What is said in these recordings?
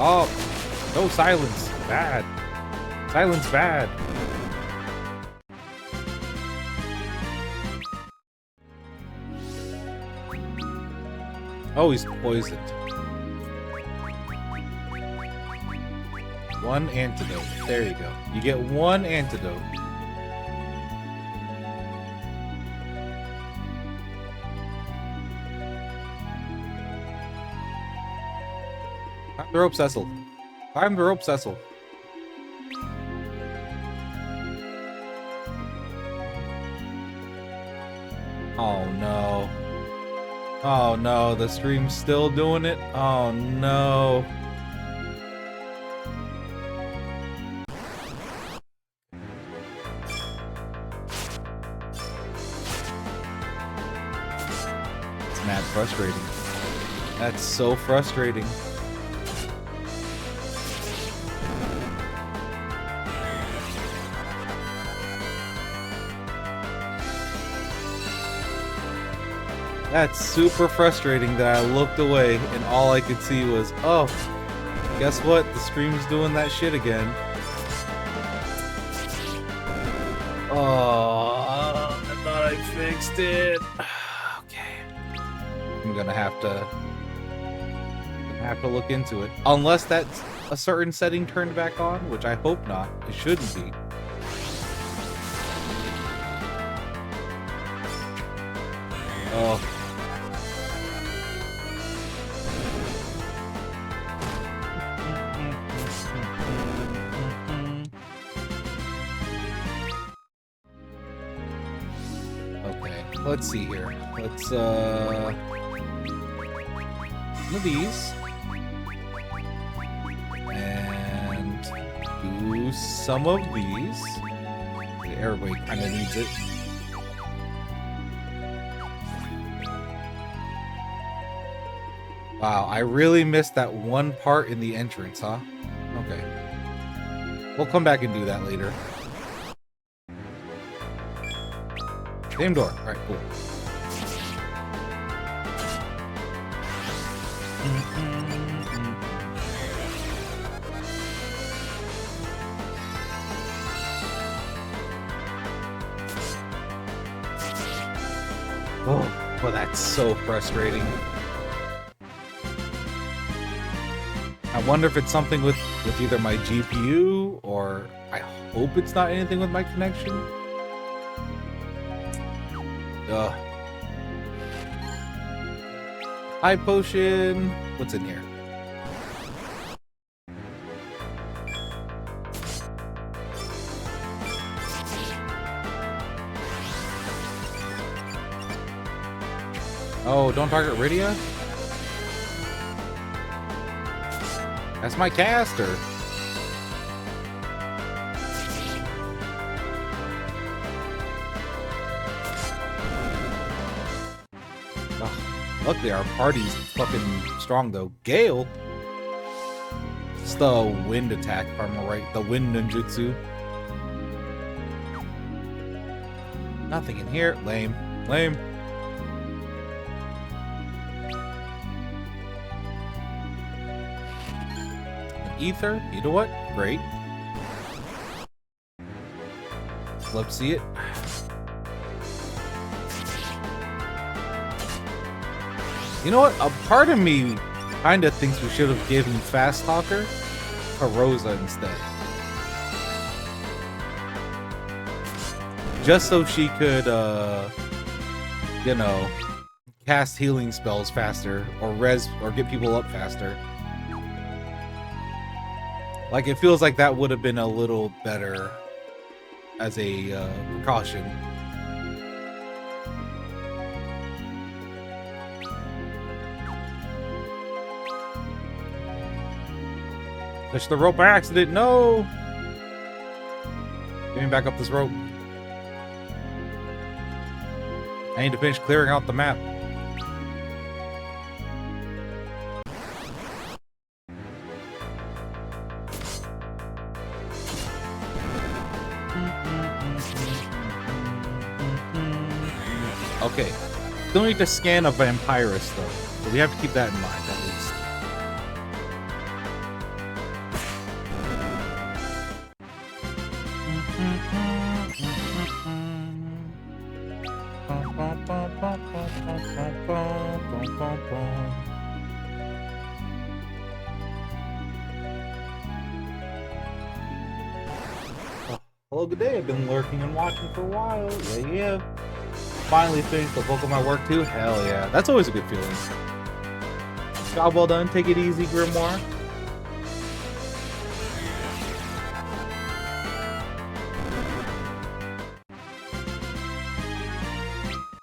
Oh, no silence. Bad. Silence bad. Oh, he's poisoned. One antidote. There you go. You get one antidote. Climb the rope, Cecil. Climb the rope, Cecil. Oh no. Oh no, the stream's still doing it? Oh no. It's mad frustrating. That's so frustrating. That's super frustrating that I looked away and all I could see was, oh, guess what? The stream's doing that shit again. Oh, I thought I fixed it. Okay. I'm gonna have to look into it. Unless that's a certain setting turned back on, which I hope not. It shouldn't be. Oh. Let's see here. Let's one of these and do some of these. The airway kind of needs it. Wow, I really missed that one part in the entrance, huh? Okay. We'll come back and do that later. Same door. All right, cool. Oh, well, that's so frustrating. I wonder if it's something with either my GPU or I hope it's not anything with my connection. Ugh. High potion. What's in here? Oh, don't target Rydia? That's my caster. Luckily, our party's fucking strong, though. Gale? It's the wind attack, if I'm right. The wind ninjutsu. Nothing in here. Lame. Lame. An ether? You know what? Great. Let's see it. You know what? A part of me kind of thinks we should have given Fast Talker to Rosa instead. Just so she could, you know, cast healing spells faster or res or get people up faster. Like, it feels like that would have been a little better as a precaution. Push the rope by accident. No! Get me back up this rope. I need to finish clearing out the map. Okay. Still need to scan a Vampirus, though. So we have to keep that in mind, at least. Hello, good day. I've been lurking and watching for a while. Yeah. Finally finished the bulk of my work too. Hell yeah. That's always a good feeling. Job well done. Take it easy, Grimoire.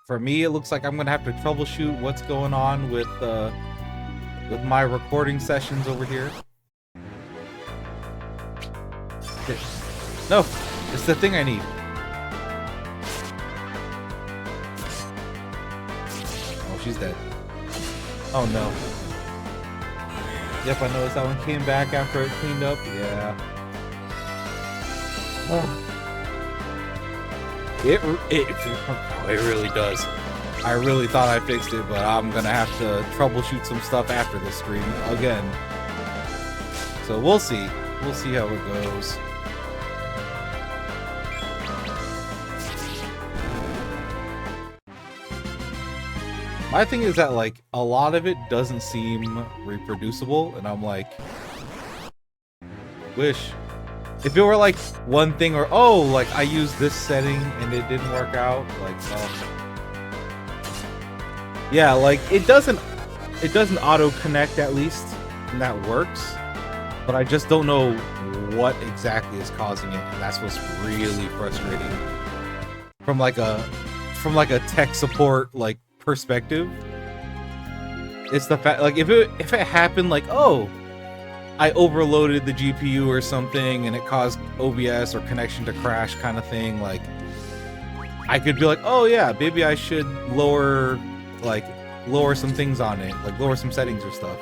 For me, it looks like I'm gonna have to troubleshoot what's going on with my recording sessions over here. No, it's the thing I need. Oh, she's dead. Oh no. Yep, I noticed that one came back after it cleaned up. Yeah. Oh. It really does. I really thought I fixed it, but I'm gonna have to troubleshoot some stuff after this stream again. So we'll see. We'll see how it goes. My thing is that, like, a lot of it doesn't seem reproducible, and I'm like, wish. If it were like one thing, or oh, like I used this setting and it didn't work out, like, yeah, like it doesn't auto connect, at least, and that works. But I just don't know what exactly is causing it, and that's what's really frustrating. From like a tech support like perspective, it's the fact, like, if it happened, like, oh, I overloaded the GPU or something and it caused OBS or connection to crash kind of thing, like, I could be like, oh yeah, maybe I should lower some things on it, like lower some settings or stuff.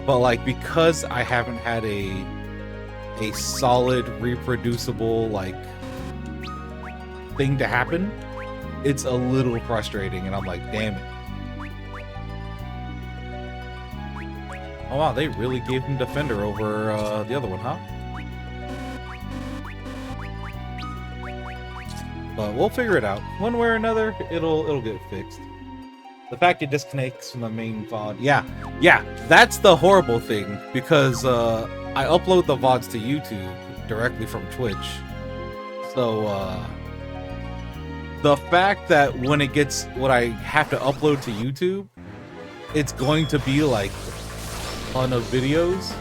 But like, because I haven't had a solid reproducible like thing to happen, it's a little frustrating, and I'm like, damn it. Oh wow, they really gave him Defender over the other one, huh? But we'll figure it out. One way or another, it'll get fixed. The fact it disconnects from the main VOD. Yeah, that's the horrible thing, because I upload the VODs to YouTube directly from Twitch. So the fact that when I have to upload to YouTube, it's going to be like ton of videos,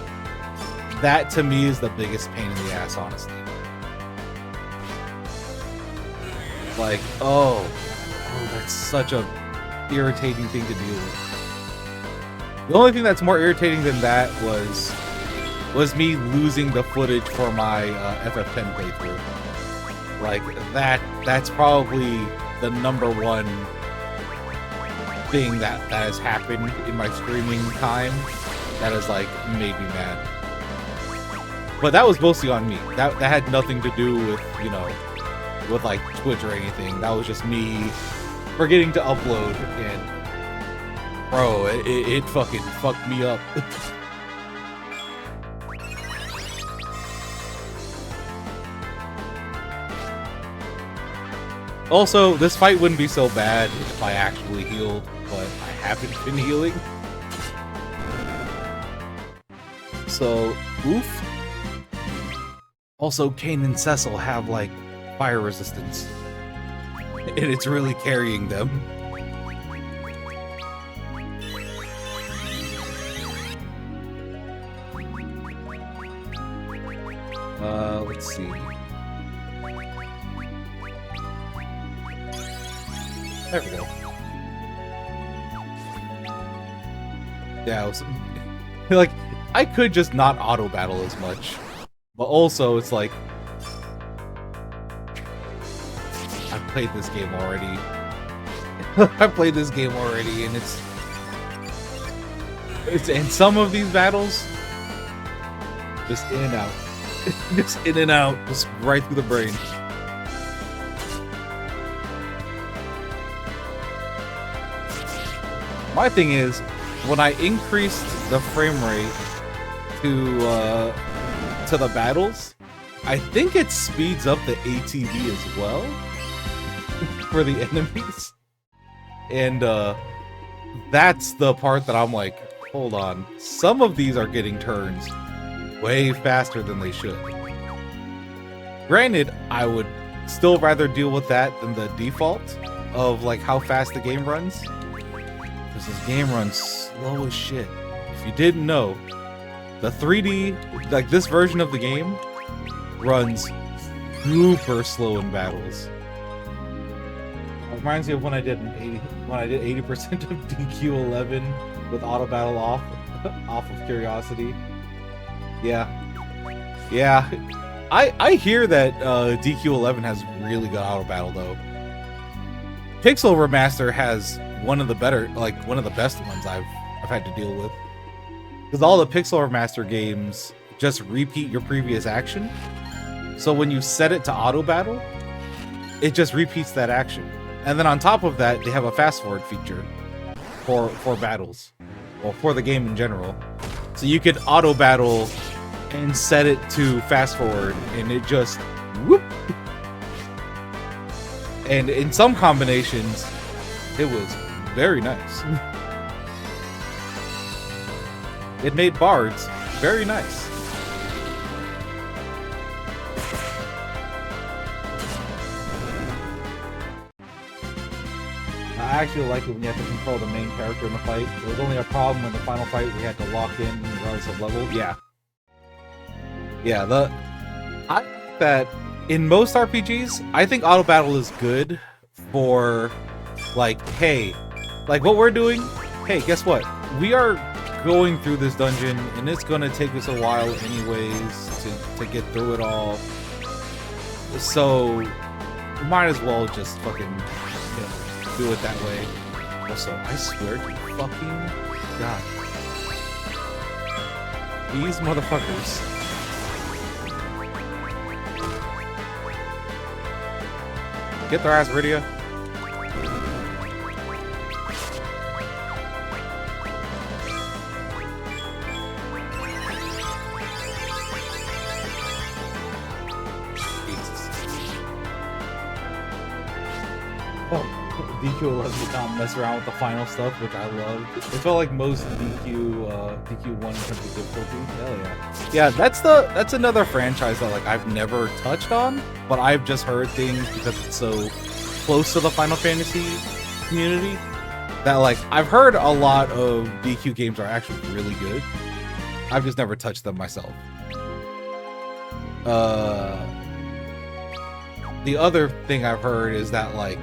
that to me is the biggest pain in the ass, honestly. Like, oh, that's such a irritating thing to deal with. The only thing that's more irritating than that was me losing the footage for my FF10 playthrough. Like, that's probably the #1 thing that has happened in my streaming time that has like made me mad. But that was mostly on me. That had nothing to do with, you know, with like Twitch or anything. That was just me forgetting to upload, and bro, it fucking fucked me up. Also, this fight wouldn't be so bad if I actually healed, but I haven't been healing. So, oof. Also, Kane and Cecil have, like, fire resistance. And it's really carrying them. Let's see. There we go. Yeah, like, I could just not auto battle as much, but also it's like, I've played this game already. I've played this game already, and it's in some of these battles, just in and out, just in and out, just right through the brain. My thing is, when I increased the frame rate to the battles, I think it speeds up the ATB as well for the enemies. And that's the part that I'm like, hold on, some of these are getting turns way faster than they should. Granted, I would still rather deal with that than the default of like how fast the game runs. Because this game runs slow as shit. If you didn't know, the 3D, like this version of the game, runs super slow in battles. It reminds me of when I did 80% of DQ11 with auto battle off of curiosity. Yeah. I hear that DQ11 has really good auto battle though. Pixel Remaster has one of the best ones I've had to deal with. Because all the Pixel Remaster games just repeat your previous action. So when you set it to auto battle, it just repeats that action. And then on top of that, they have a fast forward feature for battles, or for the game in general. So you could auto battle and set it to fast forward, and it just whoop. And in some combinations, it was very nice. It made bards very nice. I actually like it when you have to control the main character in the fight. It was only a problem when the final fight we had to lock in regardless of level. Yeah, I think that in most RPGs, I think auto battle is good for like, hey, like what we're doing. Hey, guess what? We are going through this dungeon, and it's gonna take us a while anyways to get through it all. So might as well just fucking do it that way. Also, I swear to fucking God, these motherfuckers. Get their ass rid of you. DQ11 did not mess around with the final stuff, which I loved. It felt like most DQ1 in terms of difficulty. Hell yeah. Yeah, that's another franchise that like I've never touched on, but I've just heard things because it's so close to the Final Fantasy community that like I've heard a lot of DQ games are actually really good. I've just never touched them myself. The other thing I've heard is that like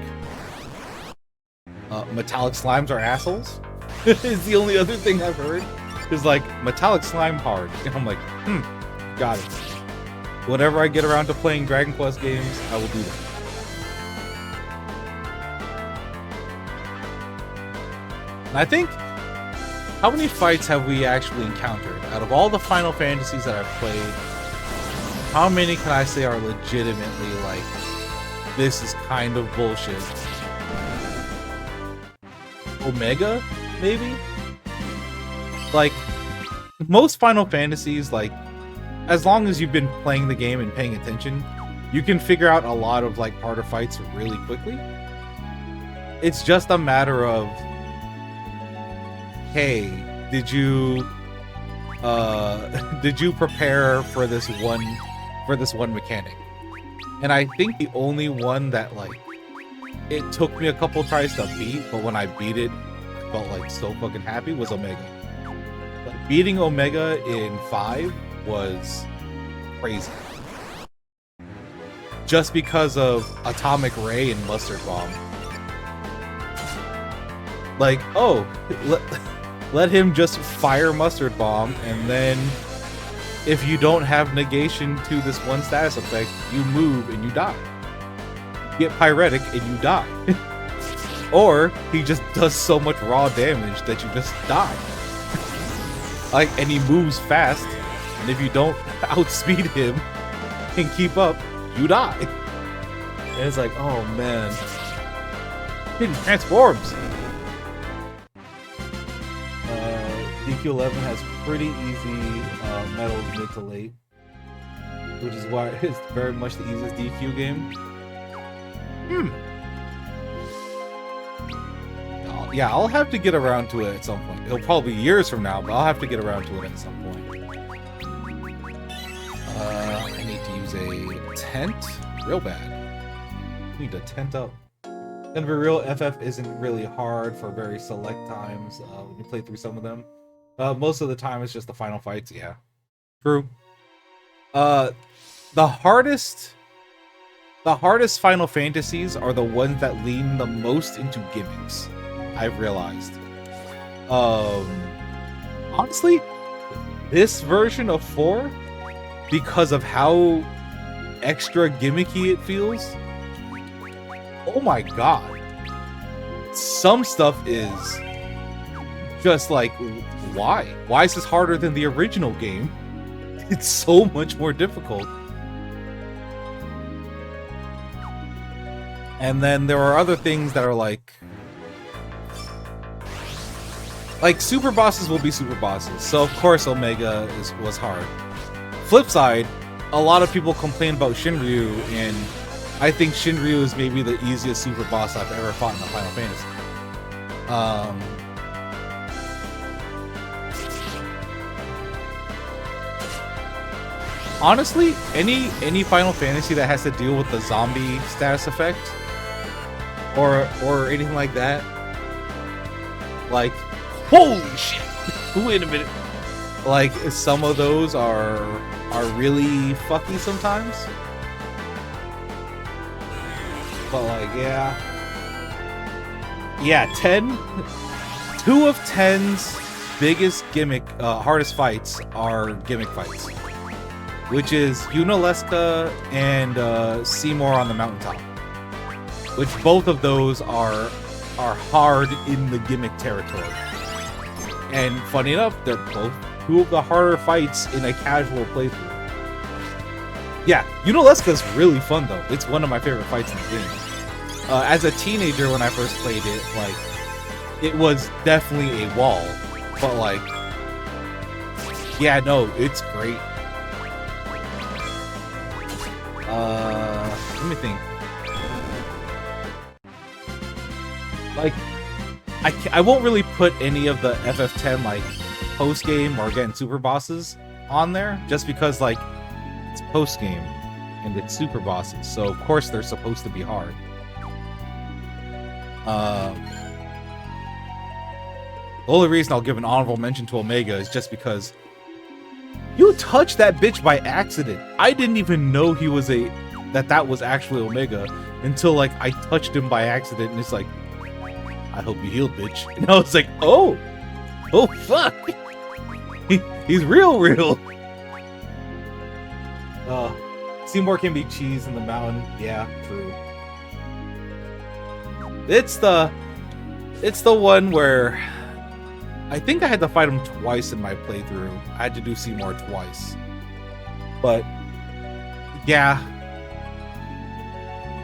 metallic slimes are assholes. Is the only other thing I've heard. Is like metallic slime hard, and I'm like, got it. Whenever I get around to playing Dragon Quest games, I will do that. And I think, how many fights have we actually encountered out of all the Final Fantasies that I've played? How many can I say are legitimately like, this is kind of bullshit? Omega, maybe? Like, most Final Fantasies, like, as long as you've been playing the game and paying attention, you can figure out a lot of, like, harder fights really quickly. It's just a matter of, hey, did you prepare for this one mechanic? And I think the only one that, like, it took me a couple tries to beat, but when I beat it, I felt like so fucking happy, was Omega. Like, beating Omega in 5 was crazy. Just because of Atomic Ray and Mustard Bomb. Like, oh, let him just fire Mustard Bomb, and then if you don't have negation to this one status effect, you move and you die. Get Pyretic and you die. Or he just does so much raw damage that you just die. Like, and he moves fast, and if you don't outspeed him and keep up, you die. And it's like, oh man, he transforms. DQ11 has pretty easy metals mid to late, which is why it's very much the easiest DQ game. Yeah, I'll have to get around to it at some point. It'll probably be years from now, but I'll have to get around to it at some point. I need to use is a tent. Real bad. Need a tent up. Gonna be real, FF isn't really hard for very select times when you play through some of them. Most of the time it's just the final fights, yeah. True. The hardest Final Fantasies are the ones that lean the most into gimmicks, I've realized. Honestly, this version of 4, because of how extra gimmicky it feels, oh my god. Some stuff is just like, why? Why is this harder than the original game? It's so much more difficult. And then there are other things that are like super bosses will be super bosses. So of course Omega was hard. Flip side, a lot of people complain about Shinryu, and I think Shinryu is maybe the easiest super boss I've ever fought in a Final Fantasy. Honestly, any Final Fantasy that has to deal with the zombie status effect or anything like that, like, holy shit! Wait a minute. Like, some of those are really fucky sometimes. But like, yeah, 10. 2 of 10's biggest gimmick, hardest fights are gimmick fights, which is Unalesca and Seymour on the mountaintop. Which both of those are hard in the gimmick territory. And funny enough, they're both 2 of the harder fights in a casual playthrough. Yeah, Unalesca's really fun though. It's one of my favorite fights in the game. As a teenager when I first played it, like, it was definitely a wall. But like, yeah, no, it's great. Let me think. Like, I won't really put any of the FF10 like post game or again super bosses on there, just because like it's post game and it's super bosses, so of course they're supposed to be hard. The only reason I'll give an honorable mention to Omega is just because you touched that bitch by accident. I didn't even know he was that was actually Omega until like I touched him by accident, and it's like, I hope you healed, bitch. And I was like, oh fuck, he's real. Seymour can be cheese in the mountain. Yeah, true. It's the one where I think I had to fight him twice in my playthrough. I had to do Seymour twice. But yeah,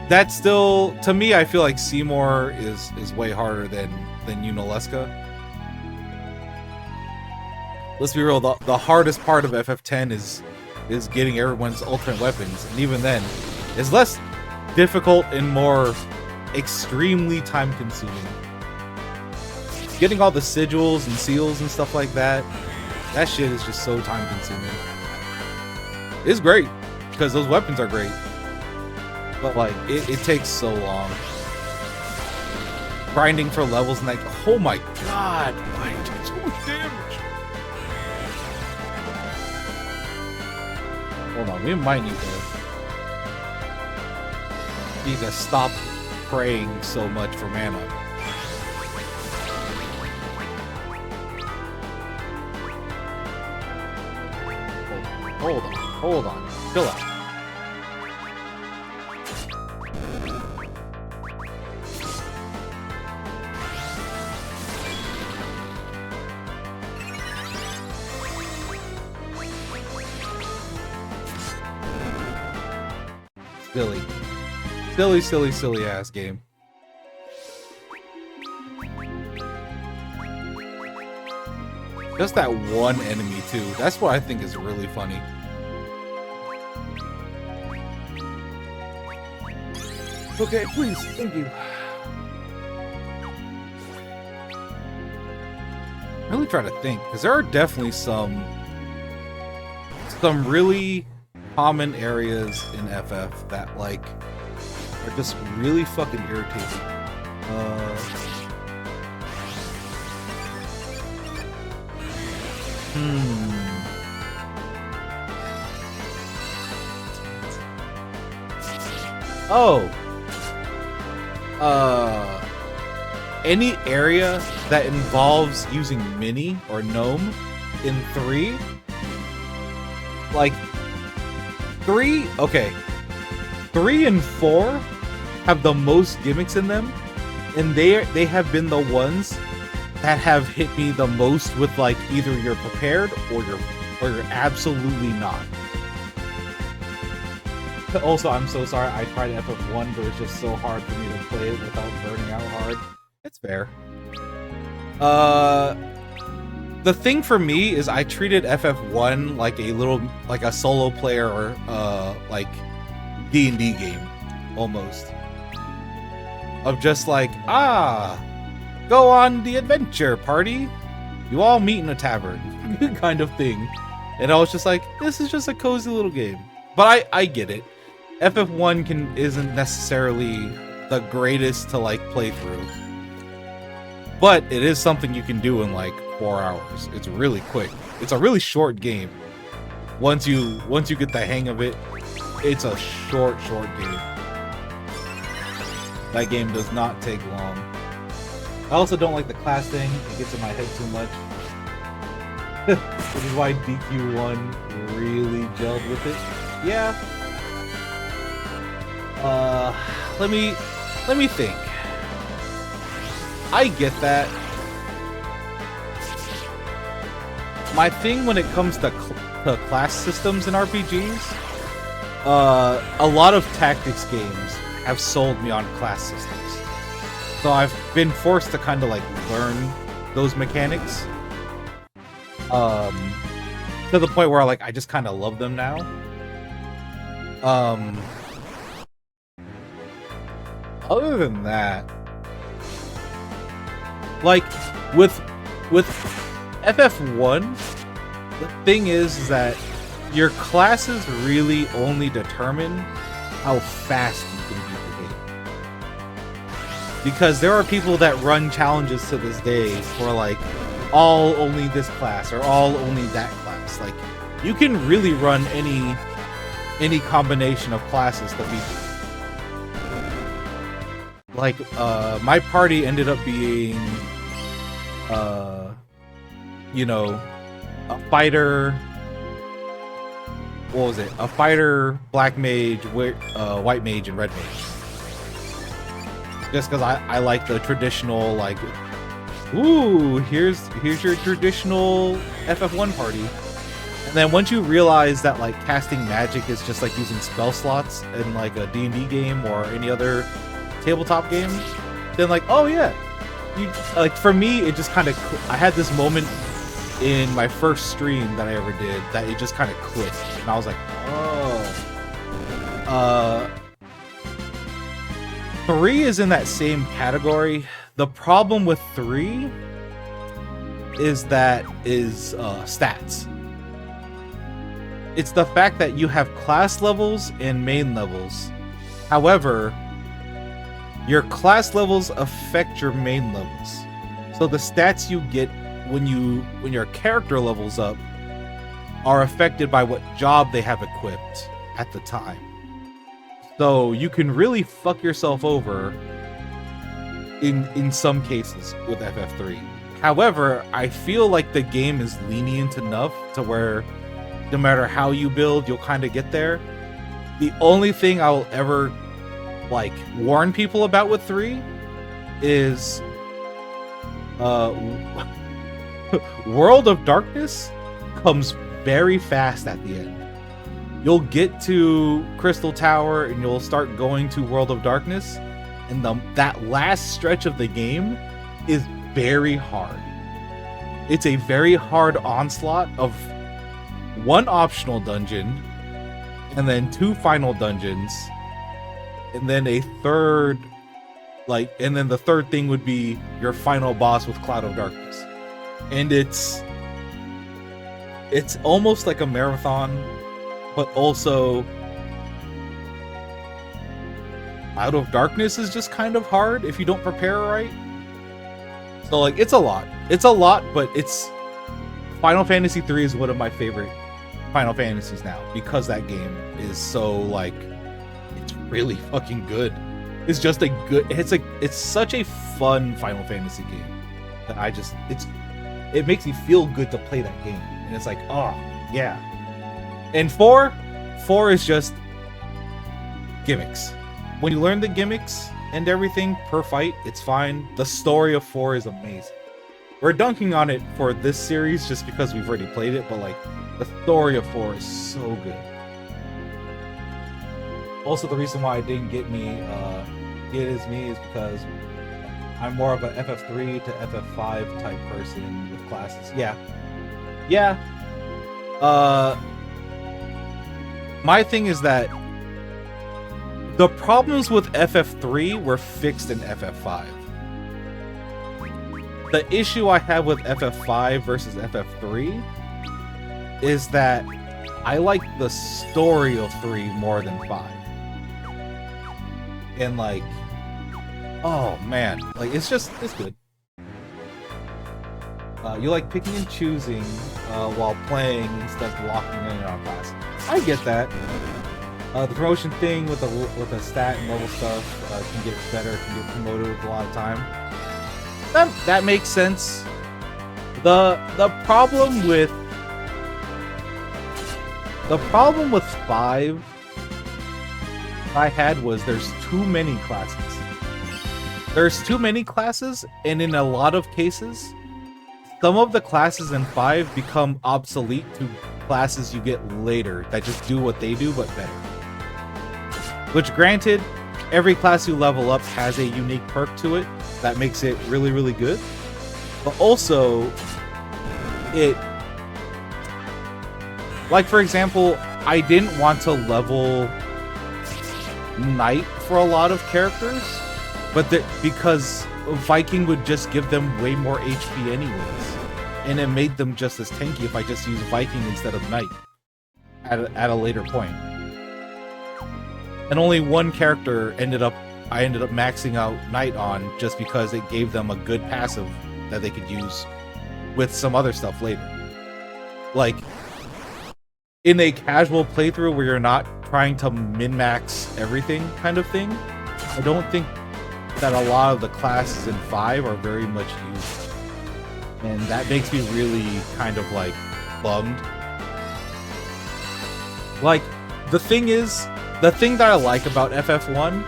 that's still, to me, I feel like Seymour is way harder than Unalesca. Let's be real, the hardest part of FF10 is getting everyone's ultimate weapons, and even then, it's less difficult and more extremely time consuming. Getting all the sigils and seals and stuff like that shit is just so time consuming. It's great because those weapons are great, but like it takes so long. Grinding for levels and like, oh my god, why do you take so much damage? Hold on, we might need to stop praying so much for mana. Hold on. Chill out. Silly ass game. Just that one enemy too. That's what I think is really funny. Okay, please, thank you. I'm really trying to think, because there are definitely some really common areas in FF that like are just really fucking irritating. Oh. Any area that involves using Mini or Gnome in 3, like 3, okay, 3 and 4 have the most gimmicks in them, and they have been the ones that have hit me the most with like either you're prepared or you're absolutely not. Also, I'm so sorry, I tried FF1, but it's just so hard for me to play it without burning out hard. It's fair. The thing for me is I treated FF1 like a solo player or like D&D game, almost. Of just like, go on the adventure party. You all meet in a tavern, kind of thing. And I was just like, this is just a cozy little game. But I get it. FF1 isn't necessarily the greatest to like play through. But it is something you can do in like 4 hours. It's really quick. It's a really short game. Once you get the hang of it, it's a short game. That game does not take long. I also don't like the class thing. It gets in my head too much. Which is why DQ1 really gelled with it. Yeah. Let me think. I get that. My thing when it comes to class systems in RPGs, a lot of tactics games have sold me on class systems. So I've been forced to kind of like learn those mechanics. To the point where like I just kind of love them now. Other than that, like with FF1, the thing is that your classes really only determine how fast you can beat the game. Because there are people that run challenges to this day for like all only this class or all only that class. Like you can really run any combination of classes to beat it. Like my party ended up being you know, a fighter. What was it? A fighter, black mage, white mage, and red mage. Just because I like the traditional, like, ooh, here's your traditional FF1 party. And then once you realize that like casting magic is just like using spell slots in like a D&D game or any other tabletop game, then like, oh yeah, like for me it just kind of, I had this moment in my first stream that I ever did that it just kind of clicked, and I was like, oh. 3 is in that same category. The problem with 3 is stats. It's the fact that you have class levels and main levels. However, your class levels affect your main levels. So the stats you get when your character levels up are affected by what job they have equipped at the time. So you can really fuck yourself over in some cases with FF3. However, I feel like the game is lenient enough to where no matter how you build, you'll kind of get there. The only thing I'll ever like warn people about with 3 is World of Darkness comes very fast at the end. You'll get to Crystal Tower and you'll start going to World of Darkness, and that last stretch of the game is very hard. It's a very hard onslaught of 1 optional dungeon and then 2 final dungeons, and then a third, like, and then the third thing would be your final boss with Cloud of Darkness. And it's almost like a marathon, but also Out of Darkness is just kind of hard if you don't prepare right. So like it's a lot. It's a lot, but it's Final Fantasy 3 is one of my favorite Final Fantasies now because that game is so like it's really fucking good. It's just a good it's such a fun Final Fantasy game that it makes me feel good to play that game. And it's like, oh yeah. And 4 is just gimmicks. When you learn the gimmicks and everything per fight, it's fine. The story of 4 is amazing. We're dunking on it for this series just because we've already played it, but like the story of 4 is so good. Also, the reason why it didn't get as me is because I'm more of a FF3 to FF5 type person with classes. Yeah. My thing is that the problems with FF3 were fixed in FF5. The issue I have with FF5 versus FF3 is that I like the story of 3 more than 5. And like, oh man, like it's good. You like picking and choosing while playing instead of locking in on class. I get that. The promotion thing with the stat and level stuff can get better, can get promoted with a lot of time. That makes sense. The problem with 5 I had was there's too many classes. There's too many classes, and in a lot of cases, some of the classes in 5 become obsolete to classes you get later that just do what they do, but better. Which, granted, every class you level up has a unique perk to it that makes it really, really good. But also, like, for example, I didn't want to level Knight for a lot of characters, but because Viking would just give them way more HP anyways, and it made them just as tanky if I just used Viking instead of Knight at a later point. And only one character I ended up maxing out Knight on just because it gave them a good passive that they could use with some other stuff later. Like, in a casual playthrough where you're not trying to min-max everything kind of thing, I don't think that a lot of the classes in 5 are very much used. And that makes me really kind of like bummed. Like, the thing that I like about FF1,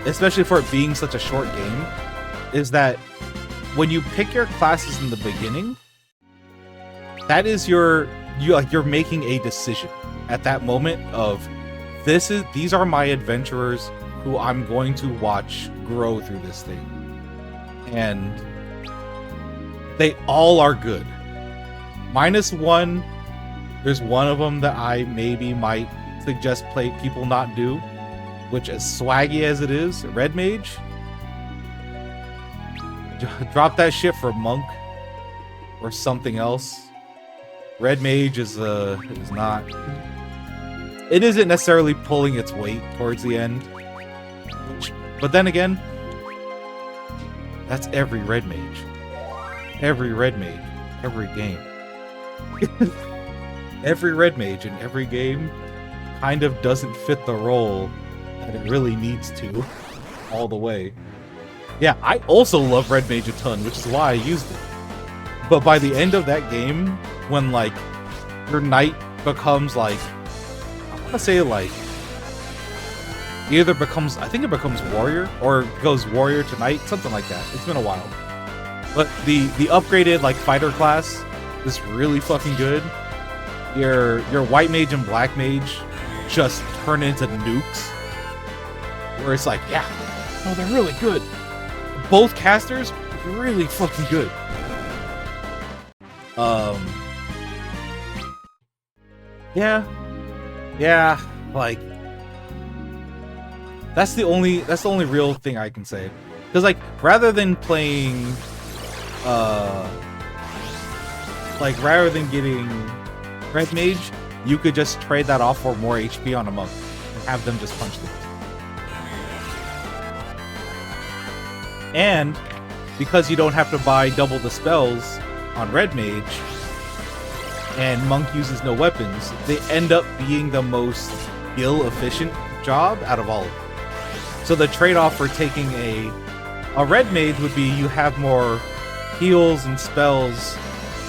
especially for it being such a short game, is that when you pick your classes in the beginning, that is you're making a decision at that moment of these are my adventurers who I'm going to watch grow through this thing. And they all are good. Minus one, there's one of them that I maybe might suggest people not do, which, as swaggy as it is, Red Mage. Drop that shit for Monk or something else. Red Mage is not. It isn't necessarily pulling its weight towards the end. But then again, that's every Red Mage. Every Red Mage, every game. Every Red Mage in every game kind of doesn't fit the role that it really needs to all the way. Yeah, I also love Red Mage a ton, which is why I used it. But by the end of that game, when like your knight becomes like, I want to say like, either becomes, I think it becomes warrior or goes warrior to knight, something like that. It's been a while. But the upgraded like fighter class is really fucking good. Your white mage and black mage just turn into nukes. Where it's like, yeah, no, they're really good. Both casters, really fucking good. Yeah, like that's the only real thing I can say. Because like rather than playing rather than getting Red Mage, you could just trade that off for more HP on a monk and have them just punch things. And because you don't have to buy double the spells on Red Mage, and Monk uses no weapons, they end up being the most skill-efficient job out of all of them. So the trade-off for taking a Red Mage would be you have more heals and spells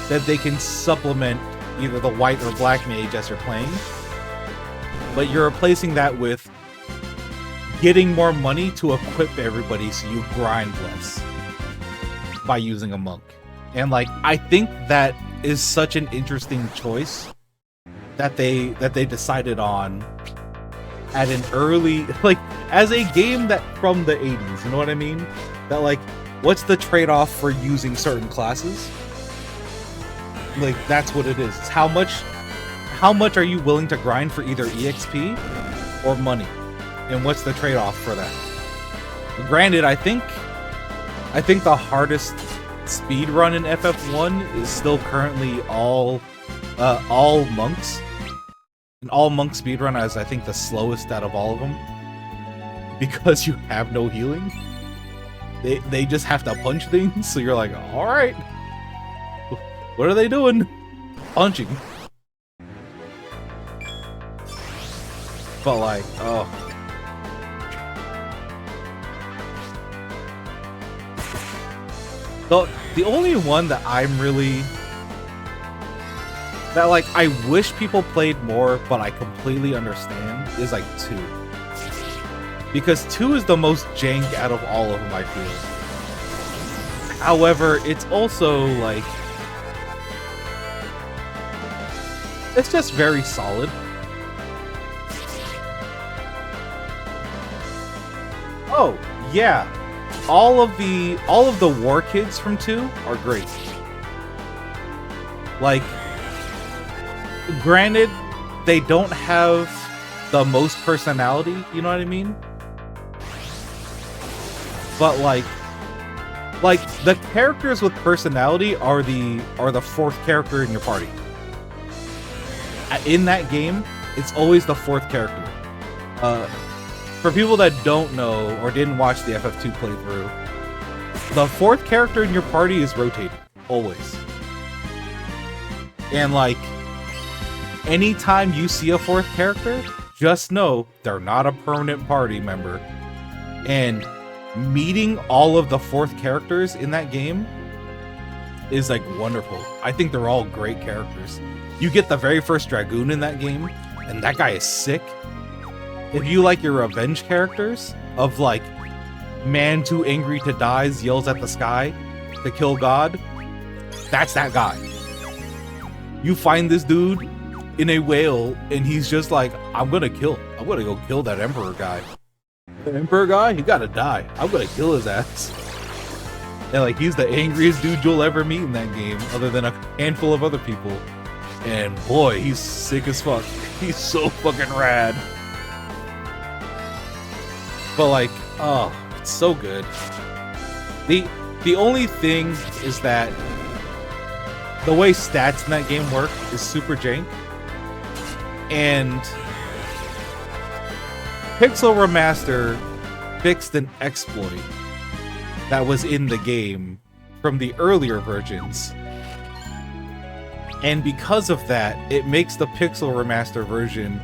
that they can supplement either the White or Black Mage as you're playing. But you're replacing that with getting more money to equip everybody so you grind less by using a Monk. And like, I think that is such an interesting choice that they decided on at an early, like, as a game that from the 80s, you know what I mean? That like, what's the trade-off for using certain classes? Like, that's what it is. It's how much are you willing to grind for either EXP or money? And what's the trade-off for that? Granted, I think the hardest speed run in FF1 is still currently all monks. An all monk speedrun is, I think, the slowest out of all of them, because you have no healing. They just have to punch things, so you're like, all right, what are they doing? Punching. But like, oh. The only one that I'm really that like I wish people played more, but I completely understand, is like 2. Because 2 is the most jank out of all of them, I feel. However, it's also like, it's just very solid. Oh, yeah. All of the war kids from 2 are great. Like, granted, they don't have the most personality, you know what I mean? But like the characters with personality are the 4th character in your party. In that game, it's always the 4th character. For people that don't know or didn't watch the FF2 playthrough, the 4th character in your party is rotating, always. And like, anytime you see a 4th character, just know they're not a permanent party member. And meeting all of the 4th characters in that game is like wonderful. I think they're all great characters. You get the very first Dragoon in that game, and that guy is sick. If you like your revenge characters of like, man too angry to die yells at the sky to kill God, that's that guy. You find this dude in a whale, and he's just like, I'm gonna go kill that Emperor guy. The Emperor guy, he gotta die. I'm gonna kill his ass. And like, he's the angriest dude you'll ever meet in that game, other than a handful of other people. And boy, he's sick as fuck. He's so fucking rad. But like, oh, it's so good. The only thing is that the way stats in that game work is super jank. And Pixel Remaster fixed an exploit that was in the game from the earlier versions. And because of that, it makes the Pixel Remaster version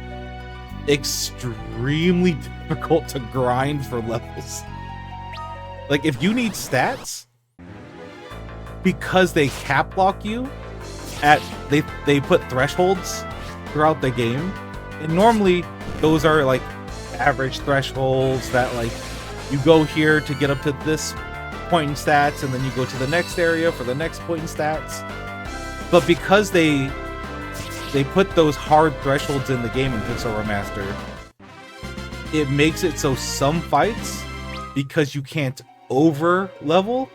extremely difficult to grind for levels. Like, if you need stats, because they cap lock you at, they put thresholds throughout the game, and normally those are like average thresholds that like you go here to get up to this point in stats, and then you go to the next area for the next point in stats. But because they put those hard thresholds in the game in Pixel Remaster, it makes it so some fights, because you can't over level,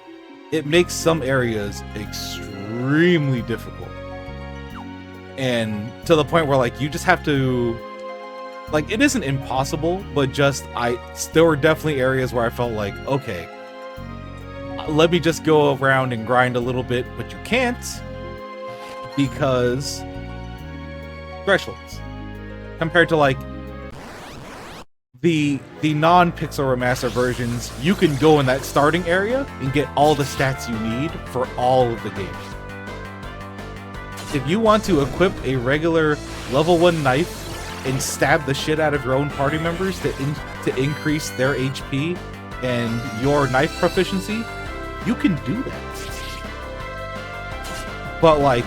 it makes some areas extremely difficult. And to the point where like you just have to, like, it isn't impossible, but just there were definitely areas where I felt like, okay, let me just go around and grind a little bit, but you can't, because thresholds compared to like the non-pixel remaster versions. You can go in that starting area and get all the stats you need for all of the game. If you want to equip a regular level 1 knife and stab the shit out of your own party members to increase their HP and your knife proficiency, you can do that. But like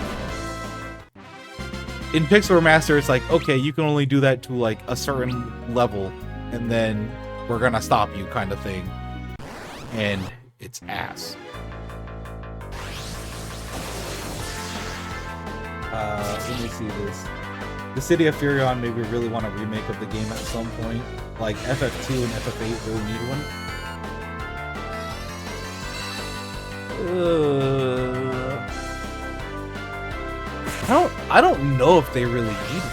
in Pixel Remaster, it's like, okay, you can only do that to like a certain level, and then we're gonna stop you, kind of thing. And it's ass. Let me see this. The City of Furion maybe really want a remake of the game at some point. Like FF2 and FF8 really need one. I don't know if they really need it.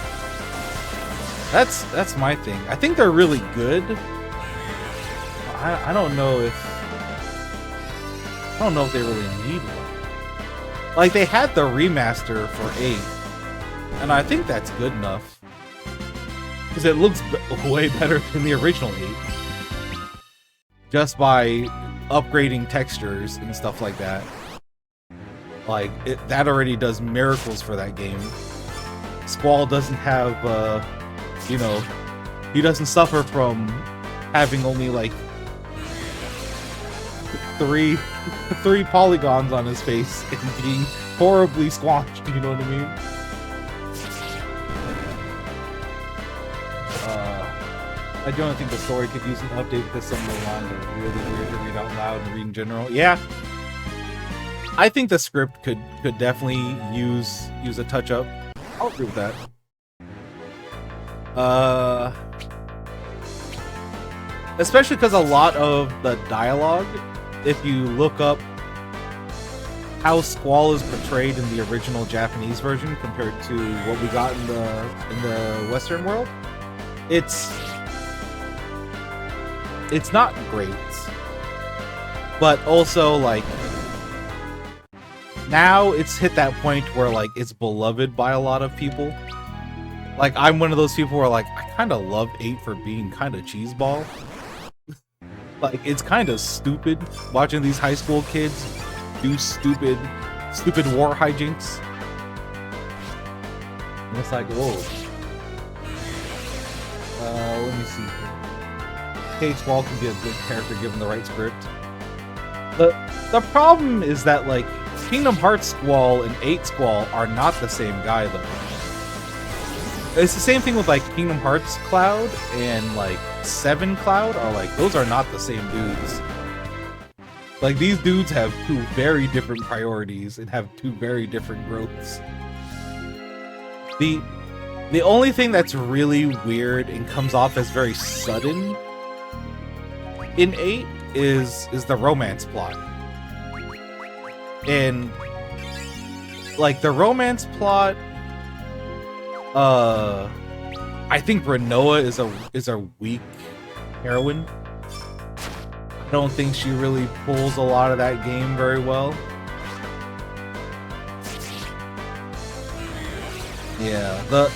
That's my thing. I think they're really good. I don't know if they really need one. Like, they had the remaster for 8, and I think that's good enough because it looks way better than the original 8 just by upgrading textures and stuff like that. Like, that already does miracles for that game. Squall doesn't have, you know, he doesn't suffer from having only, like, three polygons on his face and being horribly squanched, you know what I mean? I don't think the story could use an update because some of the lines are really weird to read out loud and read in general. Yeah. I think the script could definitely use a touch up. I'll agree with that. Especially because a lot of the dialogue, if you look up how Squall is portrayed in the original Japanese version compared to what we got in the Western world, it's not great. But also, like, now it's hit that point where, like, it's beloved by a lot of people. Like, I'm one of those people where, like, I kind of love 8 for being kind of cheeseball. Like, it's kind of stupid watching these high school kids do stupid war hijinks. And it's like, whoa. Let me see here. Cage Squall can be a good character given the right script. The problem is that, like, Kingdom Hearts Squall and 8 Squall are not the same guy, though. It's the same thing with, like, Kingdom Hearts Cloud and, like, 7 Cloud are, like, those are not the same dudes. Like, these dudes have 2 very different priorities and have 2 very different growths. The only thing that's really weird and comes off as very sudden in 8 is the romance plot. And, like, the romance plot, I think Renoa is a weak heroine. I don't think she really pulls a lot of that game very well. Yeah, but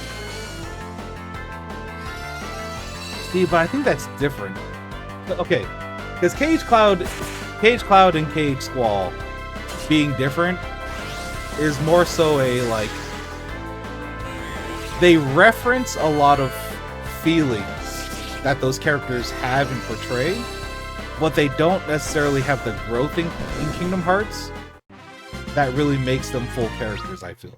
I think that's different. Okay, because Cage Cloud and Cage Squall being different is more so a, like, they reference a lot of feelings that those characters have and portray, but they don't necessarily have the growth in Kingdom Hearts that really makes them full characters, I feel.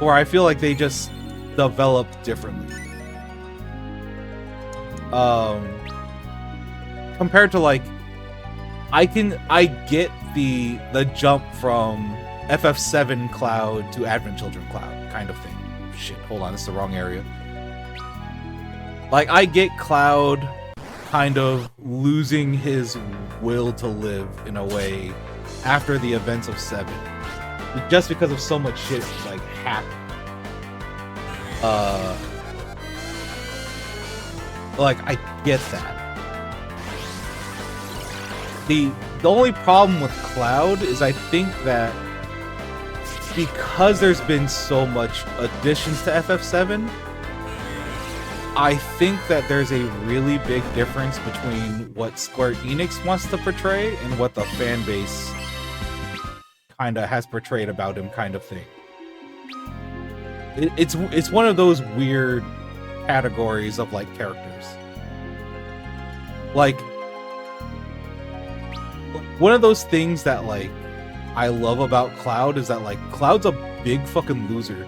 Or I feel like they just develop differently. Compared to, like, I get the jump from FF7 Cloud to Advent Children Cloud kind of thing. Shit, hold on, this is the wrong area. Like, I get Cloud kind of losing his will to live in a way after the events of 7. Just because of so much shit, like, happened. Like, I get that. The only problem with Cloud is I think that because there's been so much additions to FF7, I think that there's a really big difference between what Square Enix wants to portray and what the fan base kind of has portrayed about him, kind of thing. It's one of those weird categories of like characters. Like one of those things that like I love about Cloud is that like Cloud's a big fucking loser.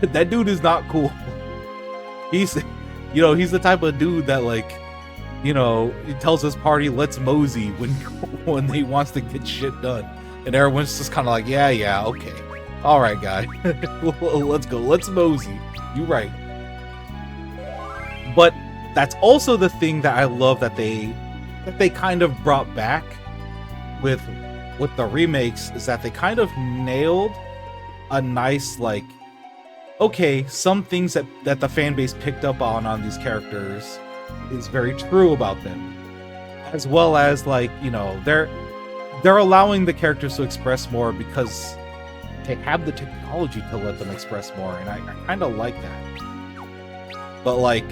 That dude is not cool. He's, you know, he's the type of dude that like, you know, he tells his party let's mosey when he wants to get shit done, and everyone's just kind of like, yeah, okay, all right, guy, let's go, let's mosey. You right. But that's also the thing that I love that they kind of brought back with the remakes, is that they kind of nailed a nice like, okay, some things that the fan base picked up on these characters is very true about them, as well as like, you know, they're allowing the characters to express more because they have the technology to let them express more, and I kind of like that. But like,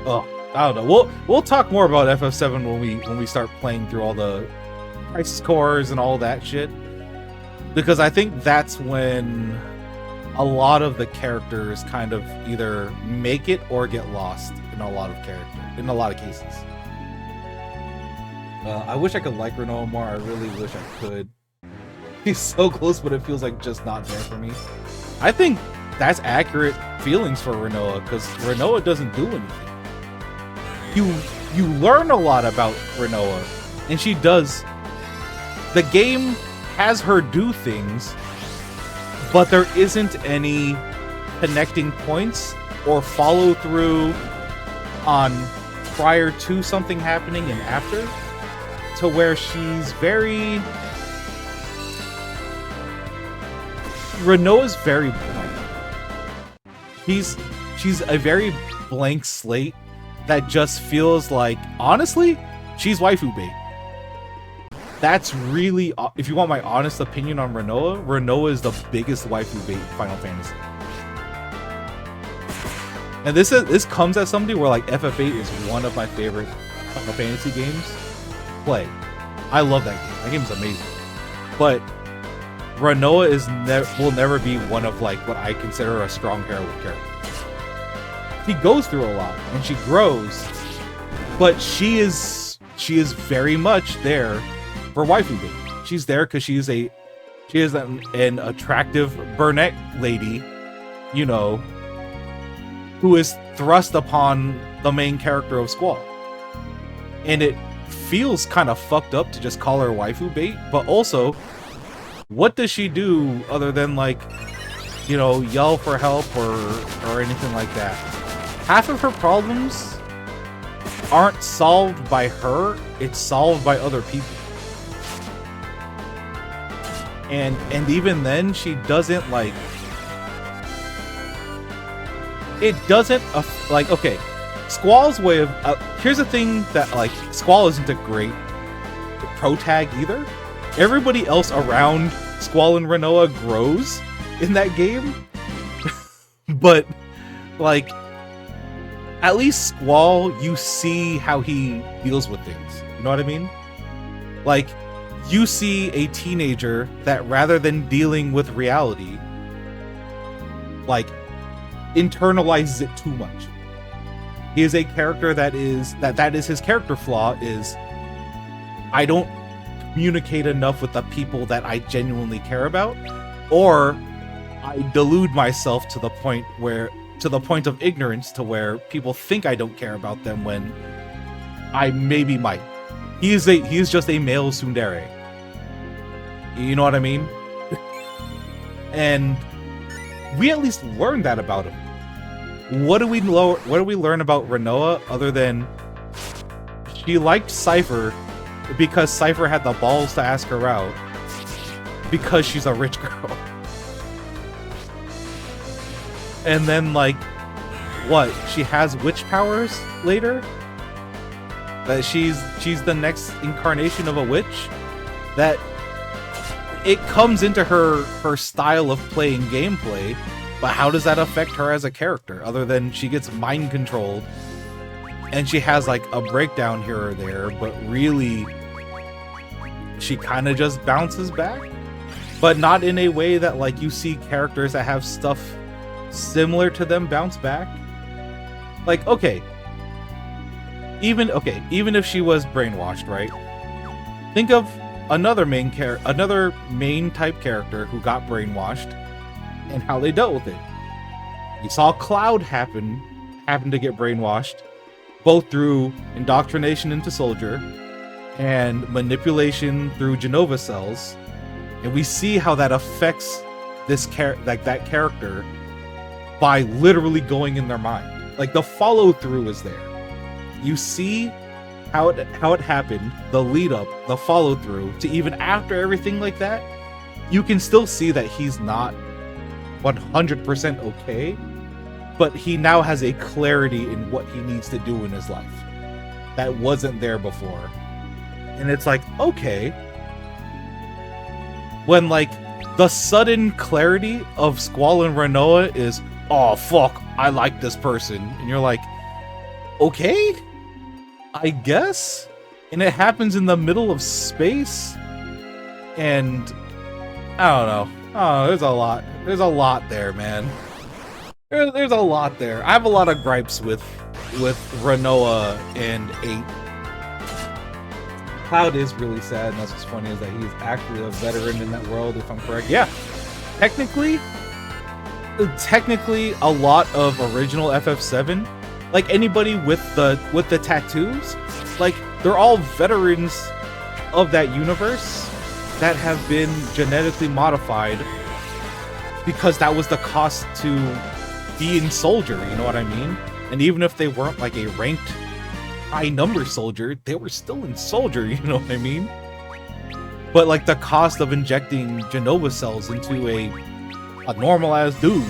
oh, I don't know. We'll talk more about FF7 when we start playing through all the crisis cores and all that shit, because I think that's when a lot of the characters kind of either make it or get lost in a lot of cases. I wish I could like Renoa more. I really wish I could. He's so close, but it feels like just not there for me. I think that's accurate feelings for Renoa, because Renoa doesn't do anything. You learn a lot about Renoa, and she does. The game has her do things, but there isn't any connecting points or follow through on prior to something happening and after, to where she's very... Renoa's very blank. She's a very blank slate that just feels like, honestly, she's waifu bait. That's really, if you want my honest opinion on Renoa is the biggest waifu bait in Final Fantasy. And this comes as somebody where like FF8 is one of my favorite Final Fantasy games to play. I love that game. That game's amazing. But Renoa will never be one of like what I consider a strong heroine character. She goes through a lot and she grows, but she is very much there for waifu bait. She's there because she is an attractive brunette lady, you know, who is thrust upon the main character of Squall. And it feels kind of fucked up to just call her waifu bait, but also, what does she do other than like, you know, yell for help or anything like that? Half of her problems aren't solved by her, it's solved by other people. And even then, she doesn't like... It doesn't... like, okay, Squall's way of... here's the thing that, like, Squall isn't a great pro-tag either. Everybody else around Squall and Renoa grows in that game. But, like, at least Squall, you see how he deals with things. You know what I mean? Like, you see a teenager that rather than dealing with reality, like, internalizes it too much. He is a character that is his character flaw, is I don't communicate enough with the people that I genuinely care about, or I delude myself to the point of ignorance to where people think I don't care about them when I maybe might. He is just a male tsundere. You know what I mean? And we at least learned that about him. What do we learn about Renoa other than she liked Cypher because Cypher had the balls to ask her out because she's a rich girl? And then, like, what? She has witch powers later? That she's the next incarnation of a witch? That it comes into her style of playing gameplay, but how does that affect her as a character other than she gets mind controlled and she has like a breakdown here or there, but really she kind of just bounces back, but not in a way that like you see characters that have stuff similar to them bounce back. Like, even if she was brainwashed, right? Think of another main type character who got brainwashed and how they dealt with it. You saw Cloud happen to get brainwashed, both through indoctrination into Soldier and manipulation through Genova cells, and we see how that affects that character by literally going in their mind. Like, the follow through is there. You see how it happened, the lead up, the follow through to even after everything like that. You can still see that he's not 100% okay, but he now has a clarity in what he needs to do in his life that wasn't there before. And it's like, okay, when like the sudden clarity of Squall and Renoa is, oh fuck, I like this person, and you're like, okay, I guess. And it happens in the middle of space, and I don't know. Oh, there's a lot there, man. There's a lot there. I have a lot of gripes with Renoa and 8. Cloud is really sad, and that's what's funny is that he's actually a veteran in that world, if I'm correct. Yeah, technically a lot of original FF7, like anybody with the tattoos, like they're all veterans of that universe that have been genetically modified because that was the cost to be in Soldier, you know what I mean? And even if they weren't like a ranked high number soldier, they were still in Soldier, you know what I mean? But like the cost of injecting Genova cells into a normal ass dude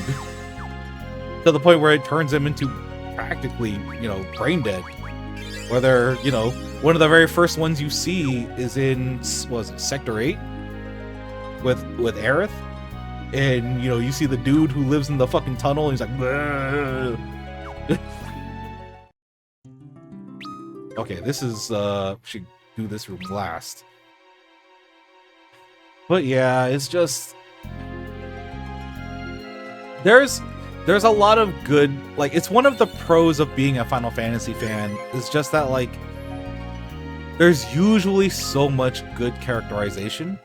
to the point where it turns him into practically, you know, brain dead. Whether, you know, one of the very first ones you see is in, was it Sector 8 with Aerith, and you know, you see the dude who lives in the fucking tunnel and he's like okay, this is should do this room last. But yeah, it's just there's a lot of good, like, it's one of the pros of being a Final Fantasy fan. It's just that like there's usually so much good characterization.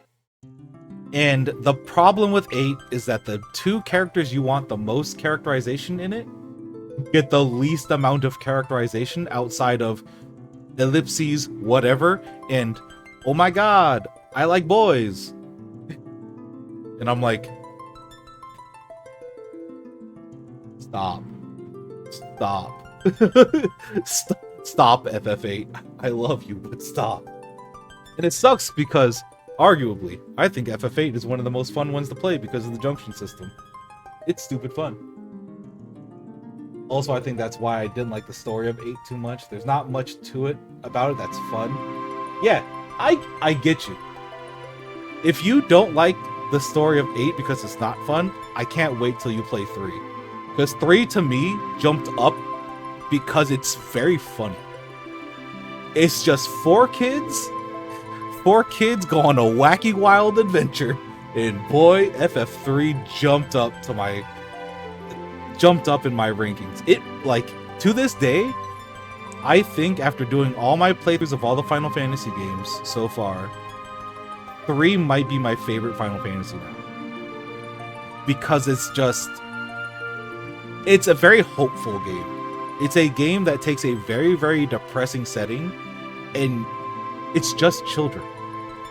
And the problem with 8 is that the two characters you want the most characterization in it get the least amount of characterization outside of ellipses, whatever, and oh my god, I like boys. And I'm like, stop. Stop, FF8. I love you, but stop. And it sucks because, arguably, I think FF8 is one of the most fun ones to play because of the junction system. It's stupid fun. Also, I think that's why I didn't like the story of 8 too much. There's not much to it about it that's fun. Yeah, I get you. If you don't like the story of 8 because it's not fun, I can't wait till you play 3. Because 3 to me jumped up because it's very funny. It's just 4 kids go on a wacky wild adventure, and boy, FF3 jumped up in my rankings. It, like, to this day, I think after doing all my playthroughs of all the Final Fantasy games so far, 3 might be my favorite Final Fantasy now. Because it's a very hopeful game. It's a game that takes a very, very depressing setting, and it's just children.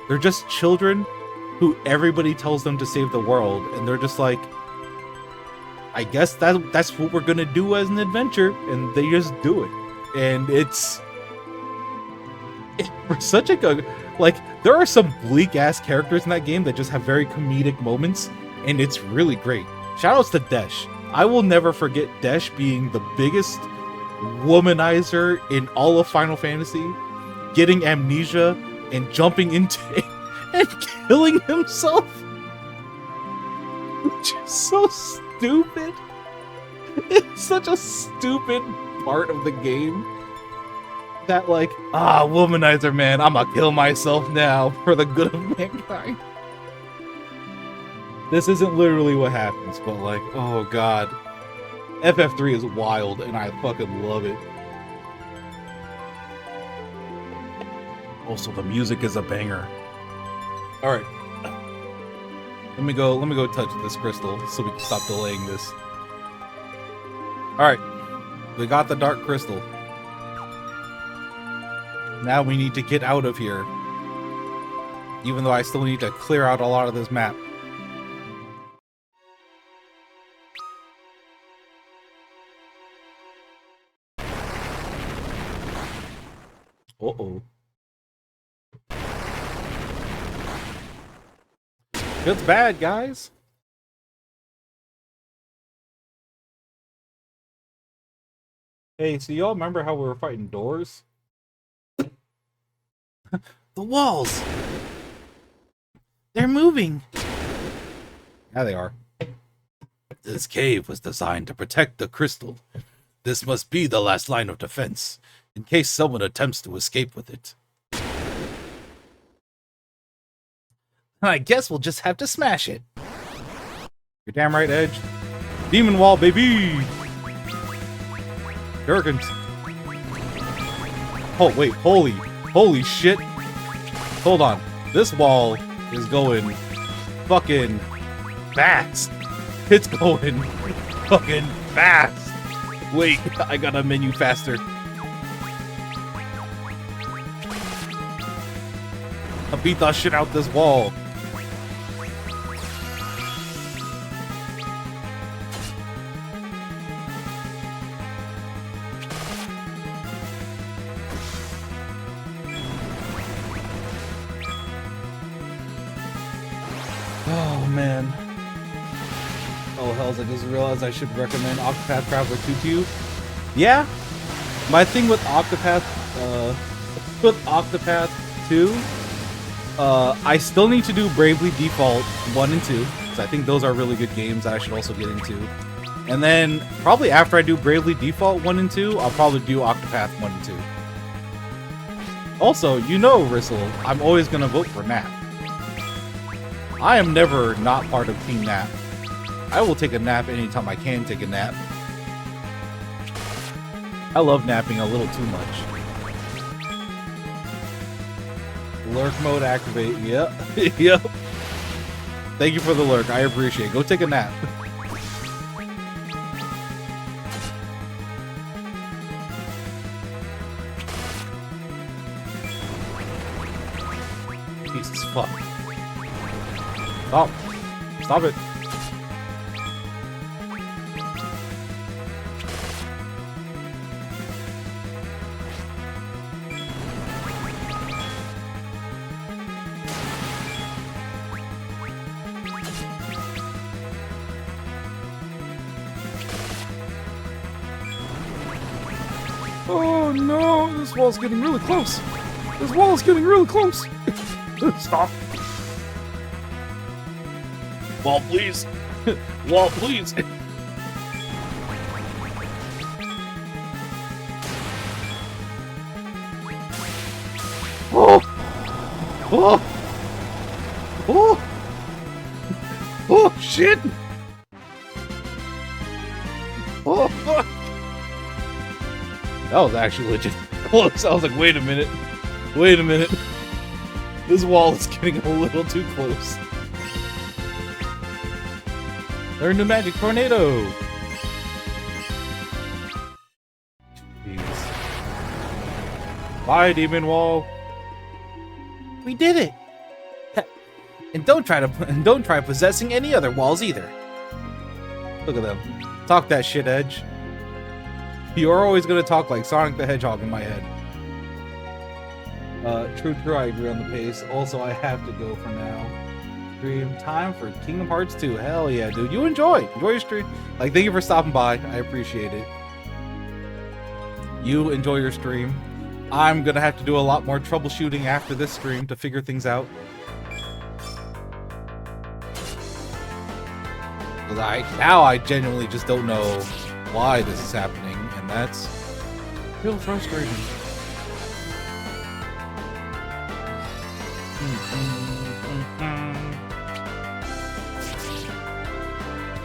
They're just children who everybody tells them to save the world, and they're just like, I guess that's what we're gonna do as an adventure, and they just do it. And it's such a good, like, there are some bleak ass characters in that game that just have very comedic moments, and it's really great. Shoutouts to Desh. I will never forget Desh being the biggest womanizer in all of Final Fantasy, getting amnesia and jumping into and killing himself. Which is so stupid. It's such a stupid part of the game. That like, womanizer man, I'ma kill myself now for the good of mankind. This isn't literally what happens, but like, oh god. FF3 is wild, and I fucking love it. Also, the music is a banger. Alright. Let me go touch this crystal so we can stop delaying this. Alright. We got the dark crystal. Now we need to get out of here. Even though I still need to clear out a lot of this map. Uh-oh. It's bad, guys. Hey, so y'all remember how we were fighting doors? The walls! They're moving! Yeah, they are. This cave was designed to protect the crystal. This must be the last line of defense, in case someone attempts to escape with it. I guess we'll just have to smash it. You're damn right, Edge. Demon wall, baby! Durkins. Oh, wait, holy shit. Hold on. This wall is going fucking fast. It's going fucking fast. Wait, I gotta menu faster. I beat the shit out this wall. Oh man. Oh hells, I just realized I should recommend Octopath Traveler 2 to you. Yeah, my thing with Octopath 2, I still need to do Bravely Default 1 and 2, because I think those are really good games that I should also get into. And then, probably after I do Bravely Default 1 and 2, I'll probably do Octopath 1 and 2. Also, you know, Rissel, I'm always going to vote for Nap. I am never not part of Team Nap. I will take a nap anytime I can take a nap. I love napping a little too much. Lurk mode activate. Yep. Yep. Thank you for the lurk. I appreciate it. Go take a nap. Jesus fuck. Stop. Stop it. Oh no, this wall's getting really close. This wall is getting really close. Stop. Wall, please. Wall, please. Oh. Oh. Oh. Oh, shit. Oh, fuck. That was actually legit close. I was like, wait a minute. Wait a minute. This wall is getting a little too close. Learn the magic tornado. Jeez. Bye, demon wall. We did it. And don't try possessing any other walls either. Look at them. Talk that shit, Edge. You're always gonna talk like Sonic the Hedgehog in my head. True, I agree on the pace. Also, I have to go for now. Stream time for Kingdom Hearts 2. Hell yeah, dude. You enjoy your stream. Like, thank you for stopping by. I appreciate it. You enjoy your stream. I'm gonna have to do a lot more troubleshooting after this stream to figure things out. now I genuinely just don't know why this is happening, and that's real frustrating.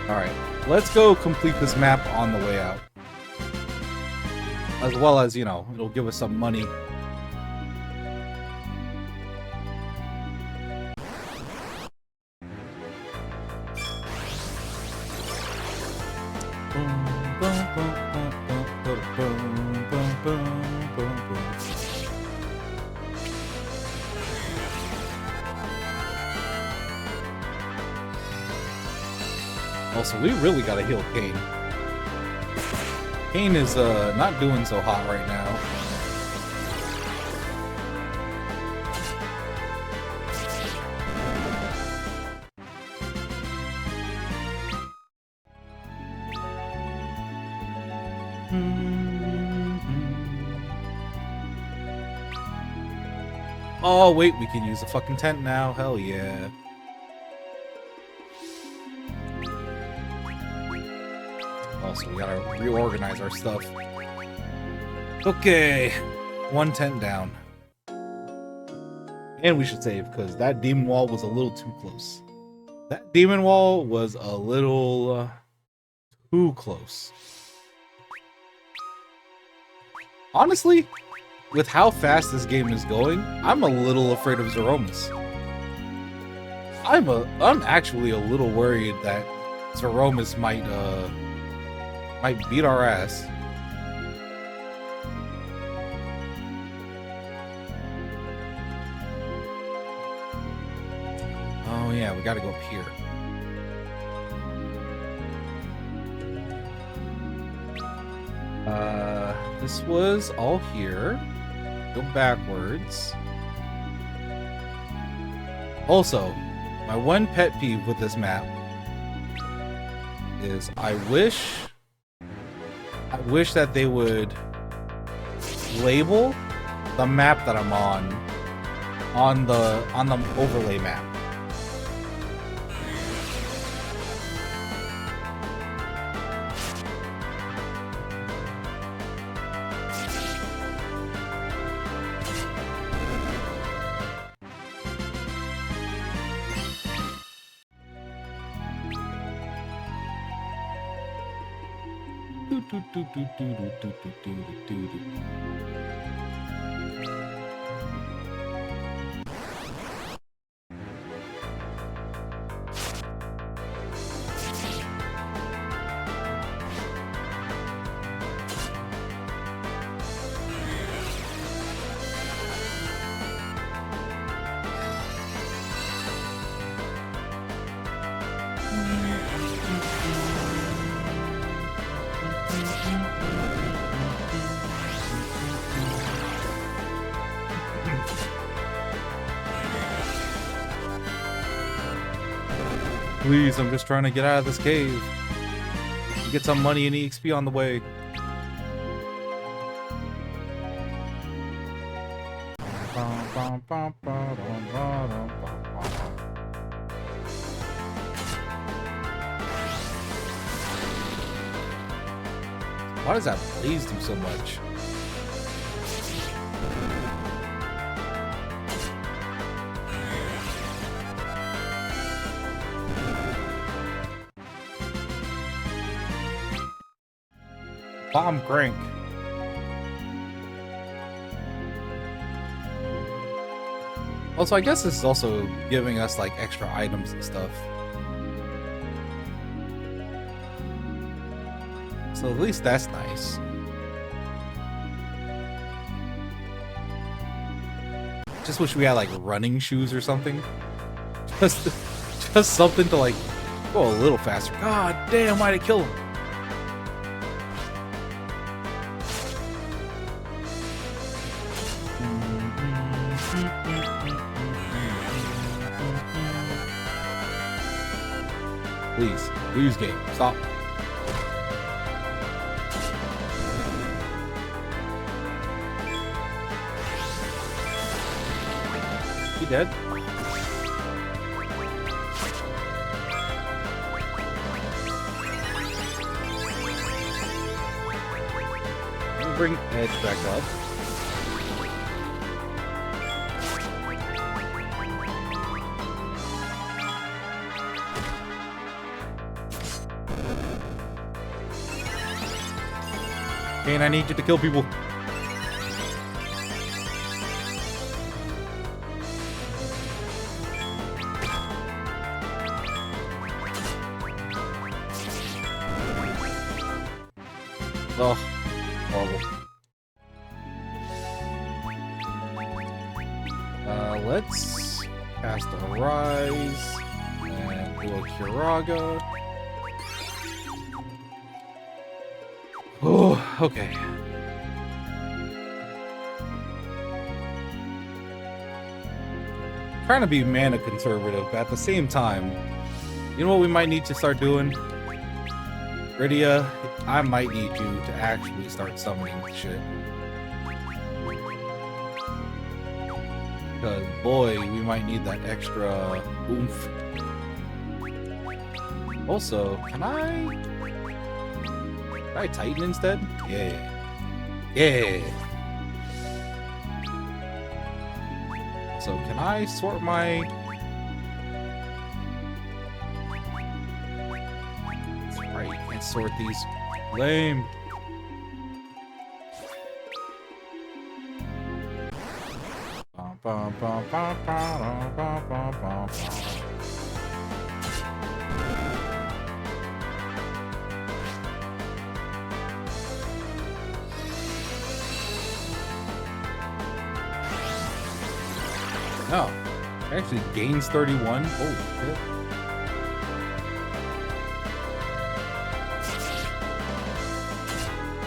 Alright, let's go complete this map on the way out. As well as, you know, it'll give us some money. Also, we really gotta heal Kane. Kane is not doing so hot right now. Oh wait, we can use the fucking tent now. Hell yeah. So we gotta reorganize our stuff. Okay, 1 tent down. And we should save, because that demon wall was a little too close. That demon wall was a little too close. Honestly, with how fast this game is going, I'm a little afraid of Zeromus. I'm actually a little worried that Zeromus might beat our ass. Oh yeah, we gotta go up here. This was all here. Go backwards. Also, my one pet peeve with this map is I wish that they would label the map that I'm on the overlay map. Please, I'm just trying to get out of this cave. Get some money and EXP on the way. Why does that blaze do so much? Bomb crank. Also, I guess this is also giving us like extra items and stuff. So at least that's nice. Just wish we had like running shoes or something. Just something to like go a little faster. God damn, why'd it kill him? Please game, stop. He dead? bring Edge back up. Kane, I need you to kill people. Oh, horrible. Let's cast a Rise and do a Kiraga. Oh, okay. Trying to be mana conservative, but at the same time, you know what we might need to start doing? Rydia, I might need you to actually start summoning shit. Because, boy, we might need that extra oomph. Also, can I Titan instead? Yeah. Yeah. So, can I sort my... Can't sort these. Lame. No. Actually gains 31. Holy shit.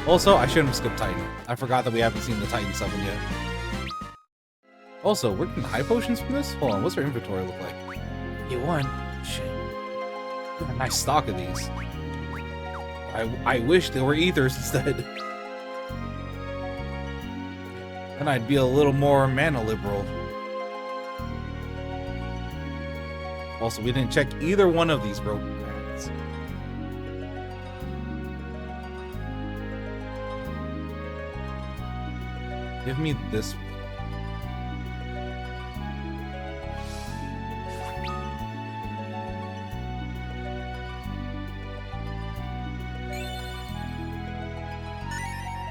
Also, I shouldn't have skipped Titan. I forgot that we haven't seen the Titan summon yet. Also, we're getting high potions from this? Hold on, what's our inventory look like? You won. Shit. Got a nice stock of these. I wish they were ethers instead. Then I'd be a little more mana liberal. Also, we didn't check either one of these rope paths. Give me this one.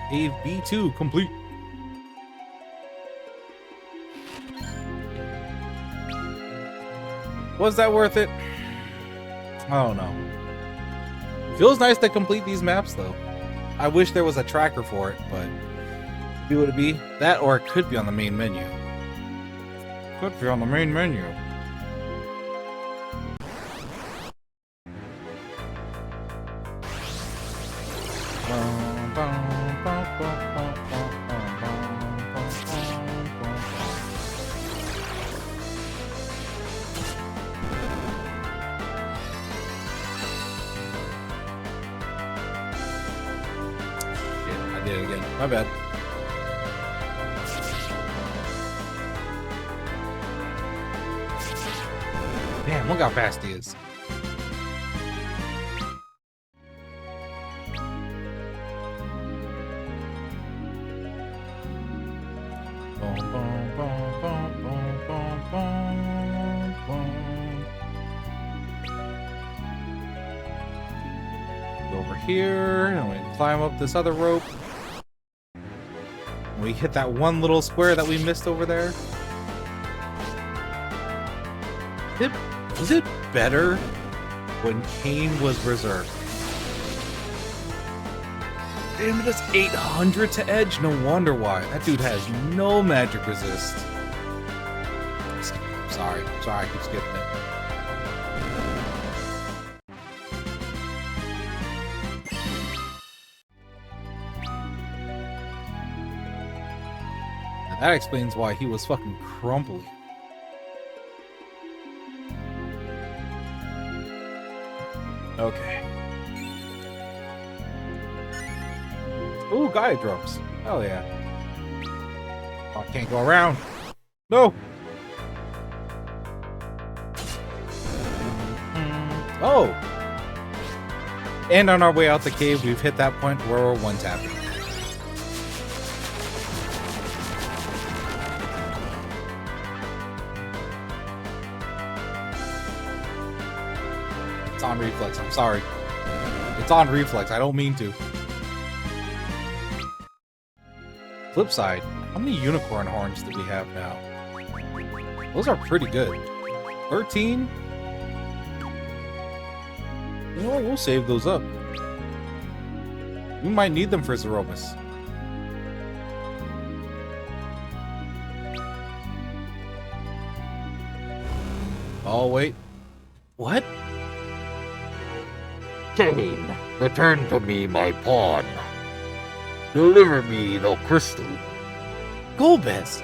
Cave B2 complete. Was that worth it? I don't know. Feels nice to complete these maps though. I wish there was a tracker for it, but be what it be. That or it could be on the main menu. Could be on the main menu. I did it again. My bad. Damn, look how fast he is. Go over here, and we climb up this other rope. We hit that one little square that we missed over there. Was it better when Kane was Berserk? Damn, it does 800 to edge? No wonder why. That dude has no magic resist. Sorry, I keep skipping it. And that explains why he was fucking crumbly. Okay. Ooh, Gaia drums. Hell yeah. Oh, I can't go around. No. Oh. And on our way out the cave, we've hit that point where we're one-tapping. on reflex. I'm sorry. It's on reflex. I don't mean to. Flip side, how many unicorn horns do we have now? Those are pretty good. 13? You know what? We'll save those up. We might need them for Zeromus. Oh, wait. What? Cain, return to me my pawn. Deliver me the crystal. Golbez!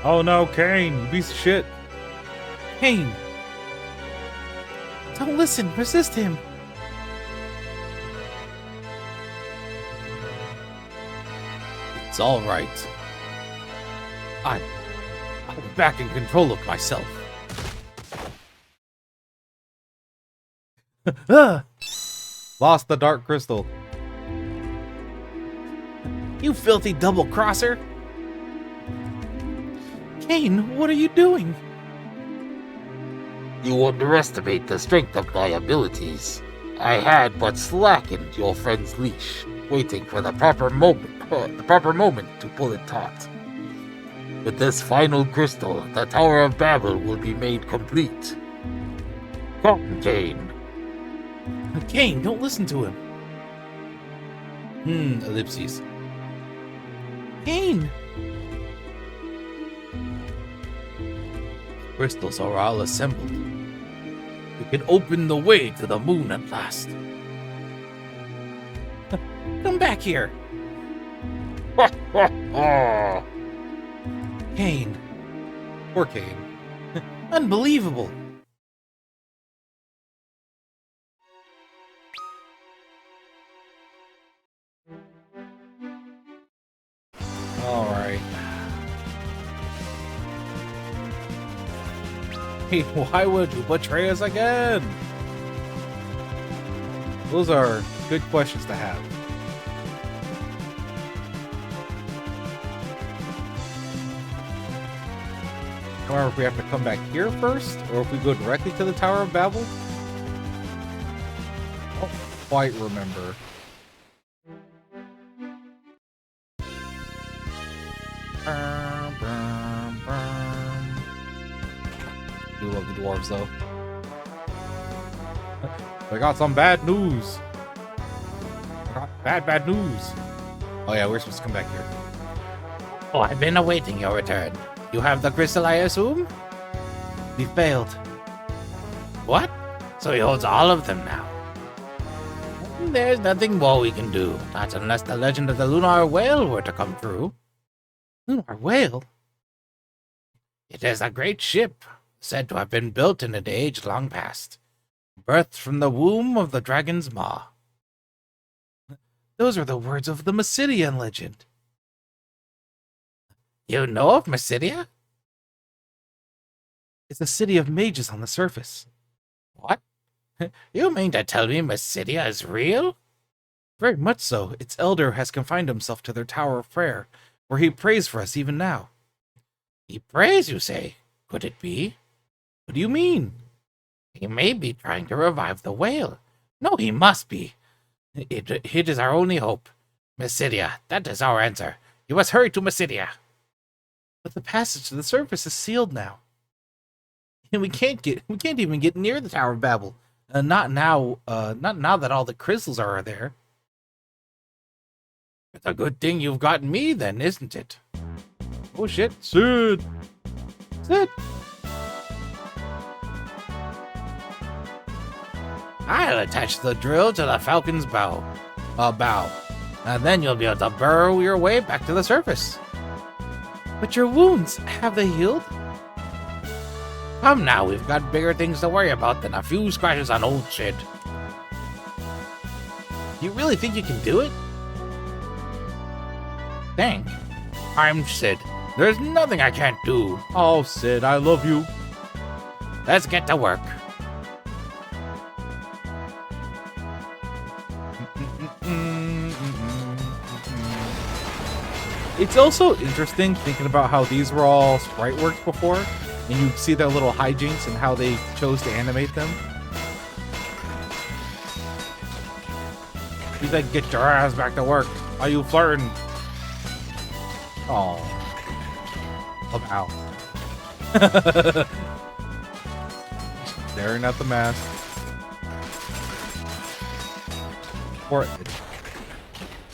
Oh no, Cain, you piece of shit. Cain! Don't listen, resist him! It's alright. I'm back in control of myself. Lost the dark crystal. You filthy double-crosser! Cain, what are you doing? You underestimate the strength of my abilities. I had but slackened your friend's leash, waiting for the proper moment to pull it taut. With this final crystal, the Tower of Babel will be made complete. Come, Cain. Cain, don't listen to him. Ellipses. Cain! Crystals are all assembled. We can open the way to the moon at last. Come back here! Cain. Poor Cain. Unbelievable! Alright. Hey, why would you betray us again? Those are good questions to have. I wonder if we have to come back here first, or if we go directly to the Tower of Babel? I don't quite remember. Do love the dwarves though. I got some bad news. Bad news. Oh yeah, we're supposed to come back here. Oh, I've been awaiting your return. You have the crystal, I assume? We failed. What? So he holds all of them now. There's nothing more we can do, not unless the legend of the Lunar Whale were to come true. Lunar Whale? It is a great ship, said to have been built in an age long past, birthed from the womb of the dragon's maw. Those are the words of the Mysidian legend. You know of Mysidia? It's a city of mages on the surface. What? You mean to tell me Mysidia is real? Very much so. Its elder has confined himself to their Tower of Prayer, where he prays for us even now. He prays, you say? Could it be? What do you mean? He may be trying to revive the whale. No, he must be. It is our only hope. Mysidia, that is our answer. You must hurry to Mysidia. But the passage to the surface is sealed now. And we can't even get near the Tower of Babel. Not now that all the crystals are there. It's a good thing you've gotten me then, isn't it? Oh shit, Sid! Sid! I'll attach the drill to the falcon's bow. And then you'll be able to burrow your way back to the surface. But your wounds, have they healed? Come now, we've got bigger things to worry about than a few scratches on old Sid. You really think you can do it? Think? I'm Sid. There's nothing I can't do. Oh, Sid, I love you. Let's get to work. It's also interesting thinking about how these were all sprite works before, and you see their little hijinks and how they chose to animate them. He's like, get your ass back to work. Are you flirting? Oh. Ow. Staring at the mask.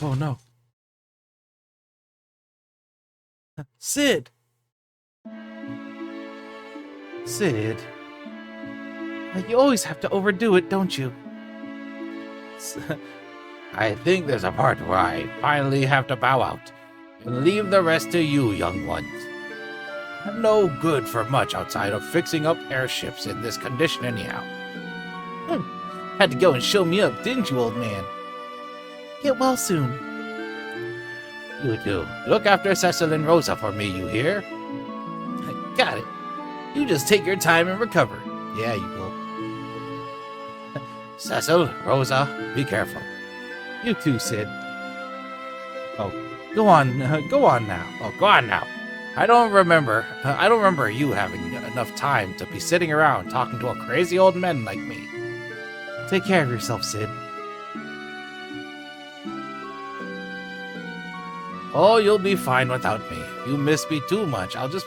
Oh no. Sid! Sid. You always have to overdo it, don't you? I think there's a part where I finally have to bow out and leave the rest to you, young ones. I'm no good for much outside of fixing up airships in this condition anyhow. Had to go and show me up, didn't you, old man? Get well soon. You do. Look after Cecil and Rosa for me, you hear? Got it. You just take your time and recover. Yeah, you will. Cecil, Rosa, be careful. You too, Sid. Oh, go on now. Oh, go on now. I don't remember you having enough time to be sitting around talking to a crazy old man like me. Take care of yourself, Sid. Oh, you'll be fine without me. If you miss me too much, I'll just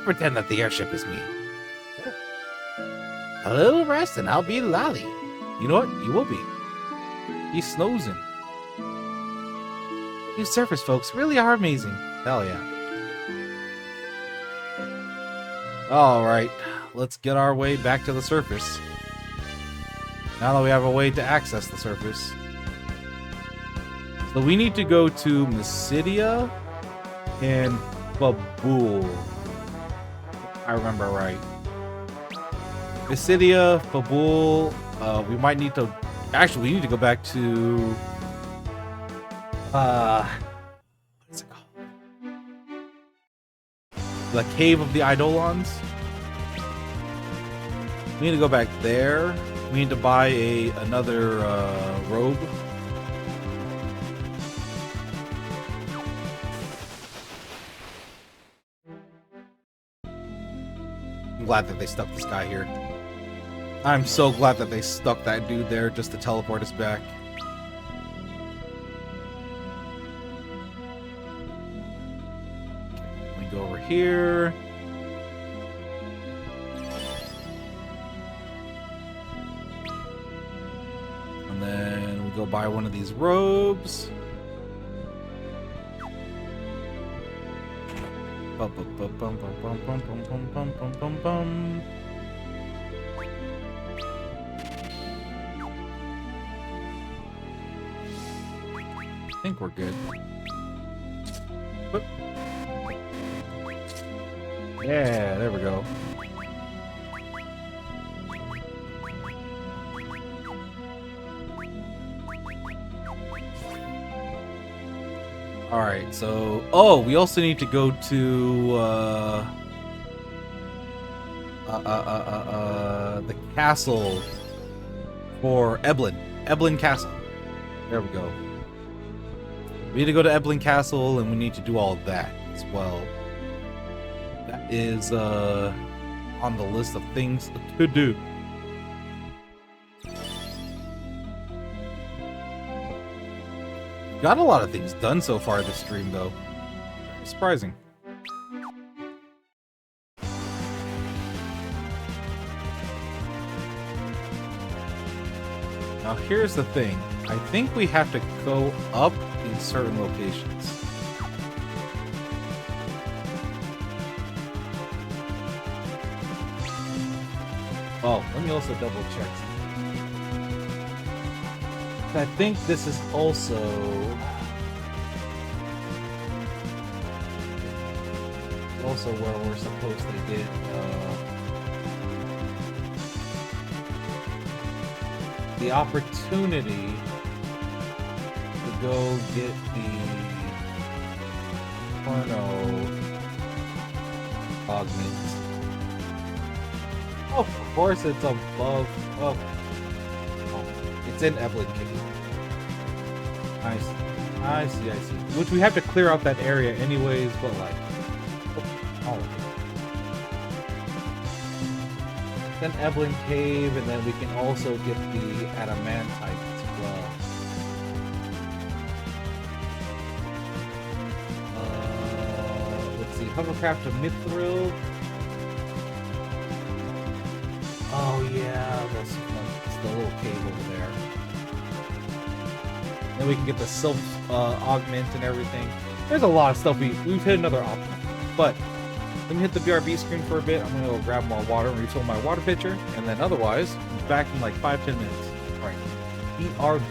pretend that the airship is me. A little rest and I'll be lolly. You know what? You will be. He's snoozing. You surface folks really are amazing. Hell yeah. Alright, let's get our way back to the surface. Now that we have a way to access the surface. So we need to go to Mysidia and Babul. I remember right. Mysidia, Babul. We might need to. Actually, we need to go back to. What is it called? The Cave of the Eidolons. We need to go back there. We need to buy another robe. I'm glad that they stuck this guy here. I'm so glad that they stuck that dude there just to teleport us back. We go over here. And then we go buy one of these robes. Bum, bum, bum, bum, bum, bum, bum, bum, bum, bum, bum, bum. I think we're good. Whoop. Yeah, there we go. Alright, so... Oh, we also need to go to... the castle for Eblin. Eblin Castle. There we go. We need to go to Eblin Castle, and we need to do all of that as well. That is on the list of things to do. Got a lot of things done so far this stream, though. Surprising. Now here's the thing. I think we have to go up in certain locations. Oh, let me also double check. I think this is also... where we're supposed to get the opportunity to go get the Porno augment. Of course it's above. Oh, it's in Eblin Cave. Nice. I see. Which we have to clear out that area anyways, but like... Oh. Then Eblin Cave, and then we can also get the Adamantite as well. Hovercraft to Mithril. Oh yeah, that's the little cave over there. Then we can get the Sylph augment and everything. There's a lot of stuff we've hit another option. But let me hit the BRB screen for a bit. I'm gonna go grab more water and refill my water pitcher, and then otherwise, back in like 5-10 minutes. All right, BRB.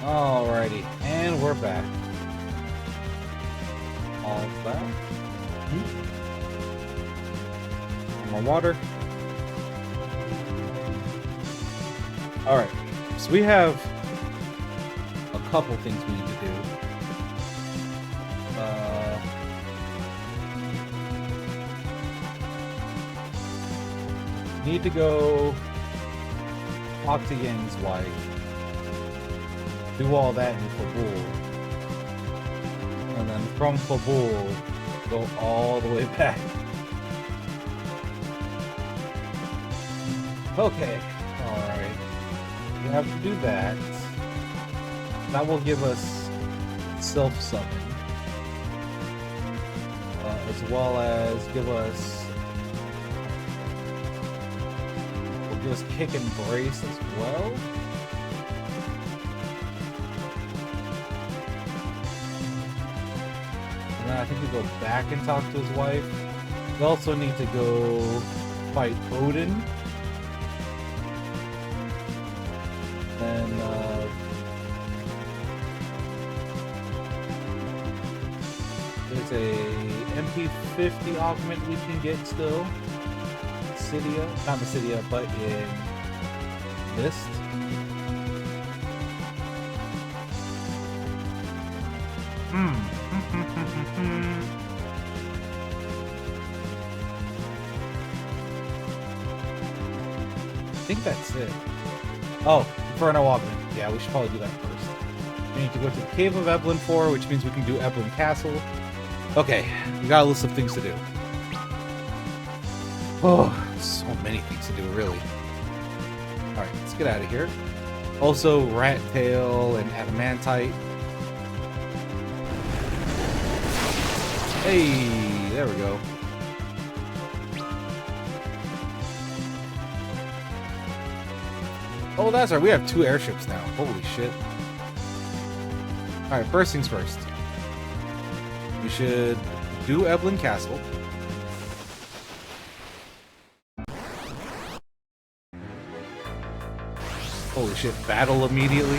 Alrighty, and we're back. All back. More water. Alright, so we have a couple things we need to do. Need to go talk to Yang's wife. Do all that in Kabul. And then from Kabul, go all the way back. Okay, alright. We have to do that. That will give us self-summon. As well as give us kick and brace as well. And then I think we go back and talk to his wife. We also need to go fight Odin. Then there's a MP50 augment we can get still. Not Basidia, but in Mist. I think that's it. Oh, Inferno Augment. Yeah, we should probably do that first. We need to go to the Cave of Eblin 4, which means we can do Eblin Castle. Okay, we got a list of things to do. Oh, so many things to do, really. Alright, let's get out of here. Also, Rat Tail and Adamantite. Hey, there we go. Oh, that's right. We have 2 airships now. Holy shit. Alright, first things first. We should do Eblin Castle. Holy shit, battle immediately.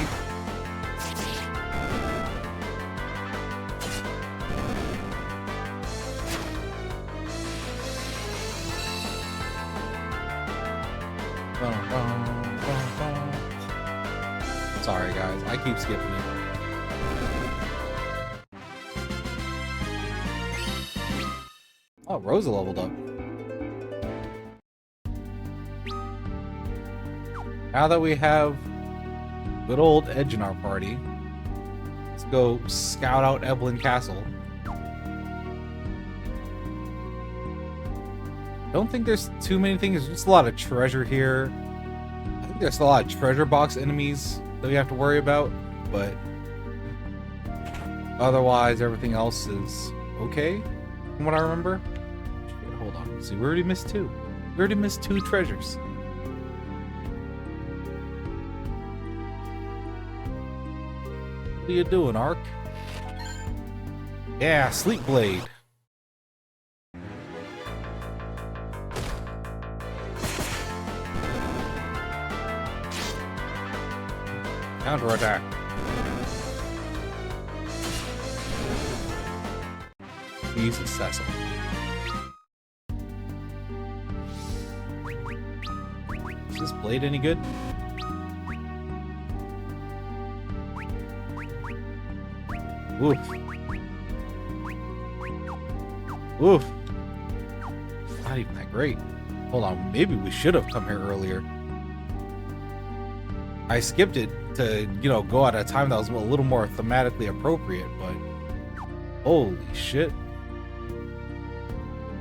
Sorry guys, I keep skipping it. Oh, Rosa leveled up. Now that we have good old Edge in our party, let's go scout out Eblin Castle. Don't think there's too many things. There's just a lot of treasure here. I think there's a lot of treasure box enemies that we have to worry about, but otherwise everything else is okay from what I remember. Hold on. See, we already missed 2. We already missed 2 treasures. What are you doing, Ark? Yeah, Sleep Blade. Counterattack. Jesus, Cecil. Is this blade any good? Oof. Oof. Not even that great. Hold on, maybe we should have come here earlier. I skipped it to, you know, go at a time that was a little more thematically appropriate, but holy shit.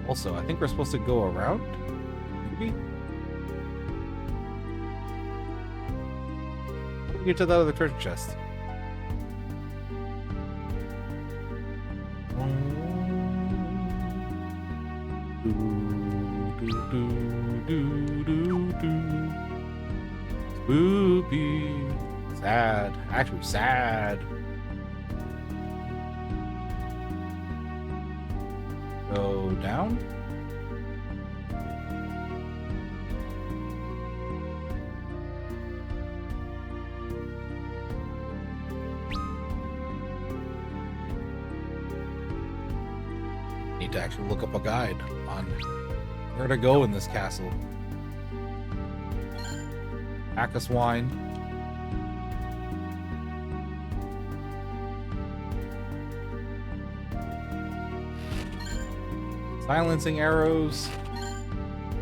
Also, I think we're supposed to go around? Maybe? How do we get to that other treasure chest? Spoopy. Sad. Actually sad. Go down. to actually look up a guide on where to go in this castle. Bacchus wine. Silencing arrows.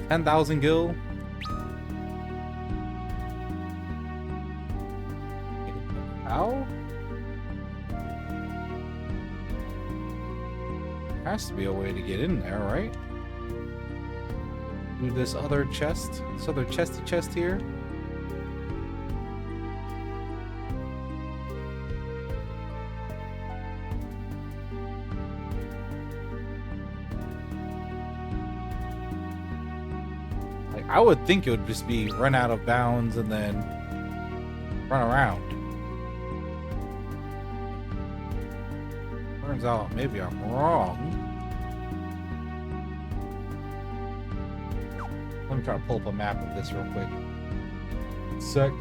10,000 gil. How? Has to be a way to get in there, right? Do this other chest, this other chesty chest here. Like, I would think it would just be run out of bounds and then run around. Turns out maybe I'm wrong. Let me try to pull up a map of this real quick. Sec.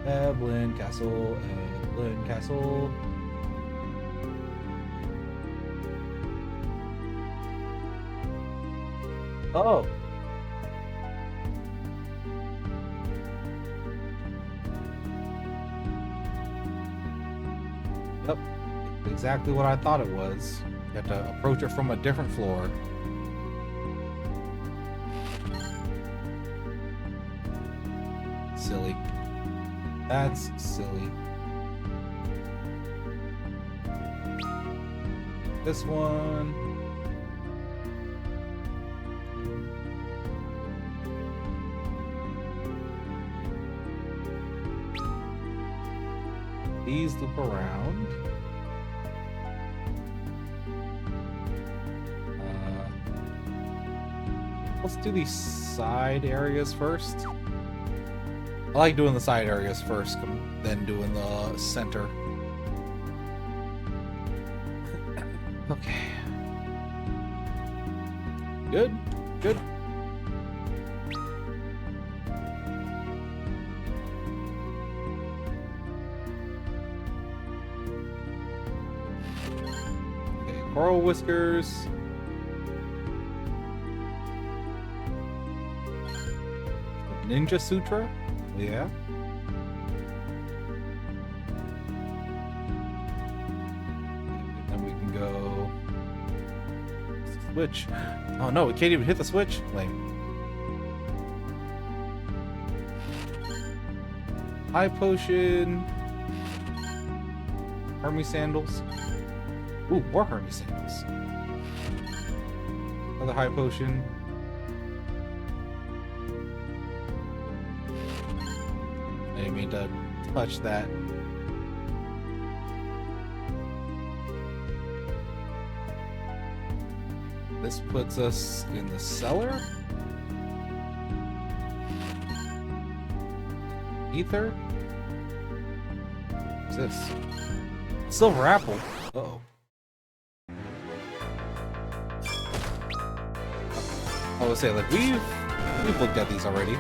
Eblin Castle, Eblin Castle. Oh. Yep. Exactly what I thought it was. You have to approach it from a different floor. Silly. That's silly. This one. These loop around. Let's do these side areas first. I like doing the side areas first, then doing the center. Okay. Good. Good. Okay, coral whiskers. Ninja Sutra? Yeah. Then we can go switch. Oh no, we can't even hit the switch. Lame. High potion. Hermes sandals. Ooh, more Hermes sandals. Another high potion. I didn't mean to touch that. This puts us in the cellar. Ether? What's this? Silver apple. Uh-oh. I would say, like, we've looked at these already.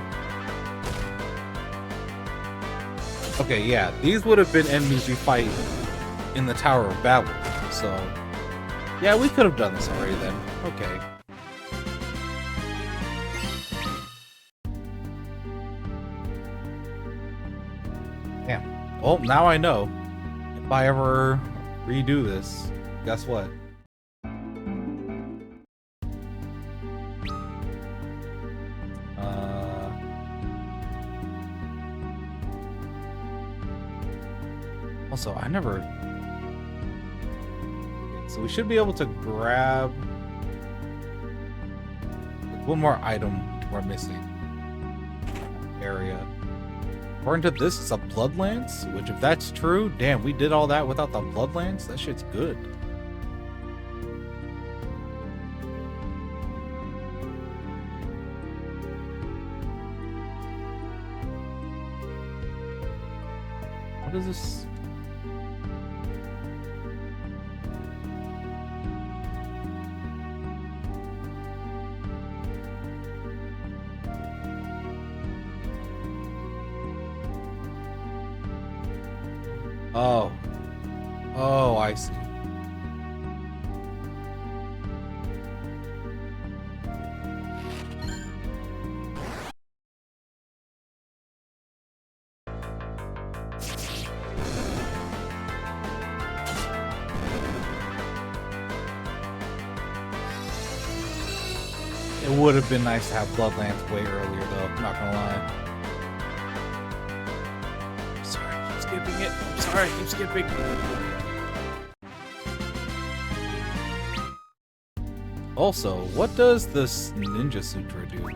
Okay, yeah, these would have been enemies we fight in the Tower of Babel, so yeah, we could have done this already then. Okay. Damn. Well, now I know. If I ever redo this, guess what? Also, I never... Okay, so we should be able to grab one more item we're missing. Area. According to this, it's a blood lance, which if that's true, damn, we did all that without the blood lance? That shit's good. What is this? Oh. Oh, I see. It would have been nice to have Bloodlands way earlier, though. I'm not gonna lie. Sorry, I keep skipping it. I'm sorry, I keep skipping. Also, what does this Ninja Sutra do?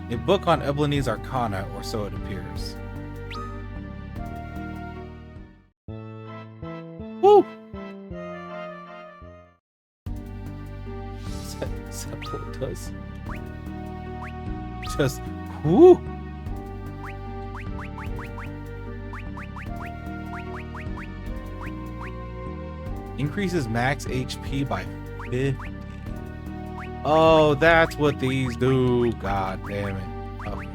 A book on Ebonese Arcana, or so it appears. Woo! Is that what it does? Just, whoo! Increases max HP by 50. Oh, that's what these do. God damn it. Okay.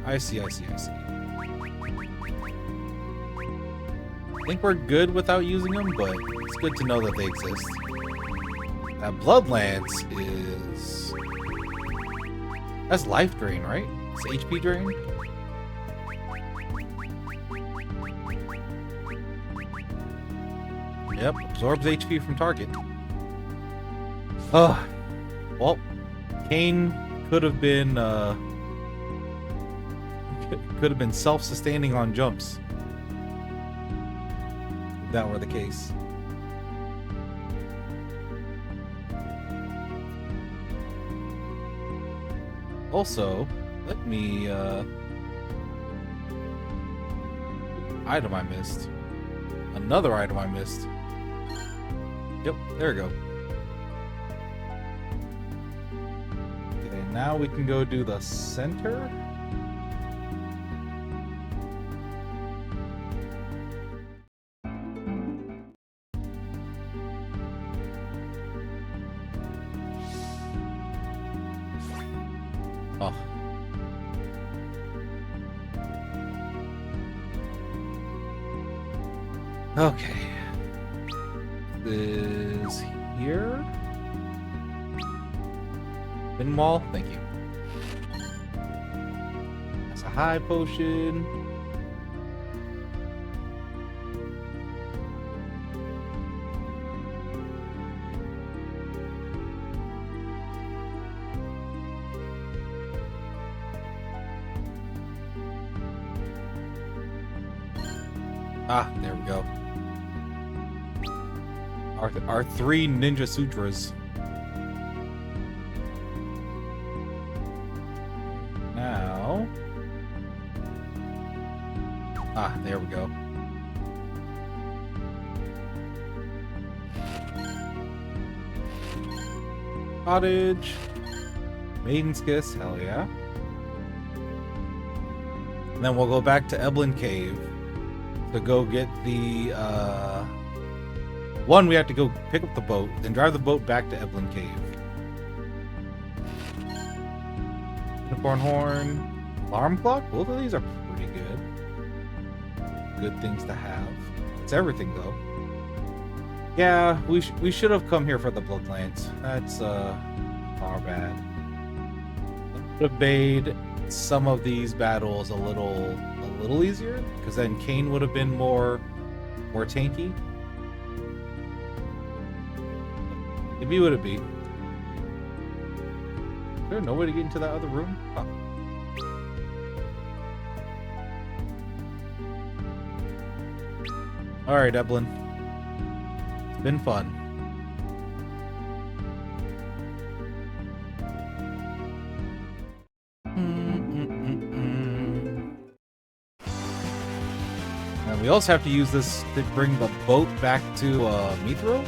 I see. I think we're good without using them, but it's good to know that they exist. That Bloodlands is... That's life drain, right? It's HP drain? Yep, absorbs HP from target. Oh, well, Kane could have been self-sustaining on jumps. If that were the case. Also, let me item I missed. Another item I missed. Yep, there we go. Okay, now we can go do the center. Oh. Okay. Is here. Spin wall, thank you. That's a high potion. Ah, there we go. Our three Ninja Sutras. Now... Ah, there we go. Cottage. Maiden's Kiss, hell yeah. And then we'll go back to Eidolon Cave to go get the, one, we have to go pick up the boat, then drive the boat back to Eidolon Cave. Unicorn Horn, Alarm Clock, both of these are pretty good. Good things to have. It's everything, though. Yeah, we should have come here for the Bloodlands. That's, our bad. Could have made some of these battles a little easier, because then Kane would have been more tanky. Maybe would it be? Is there no way to get into that other room? Huh. Alright, Eidolon. It's been fun. And we also have to use this to bring the boat back to Mithro.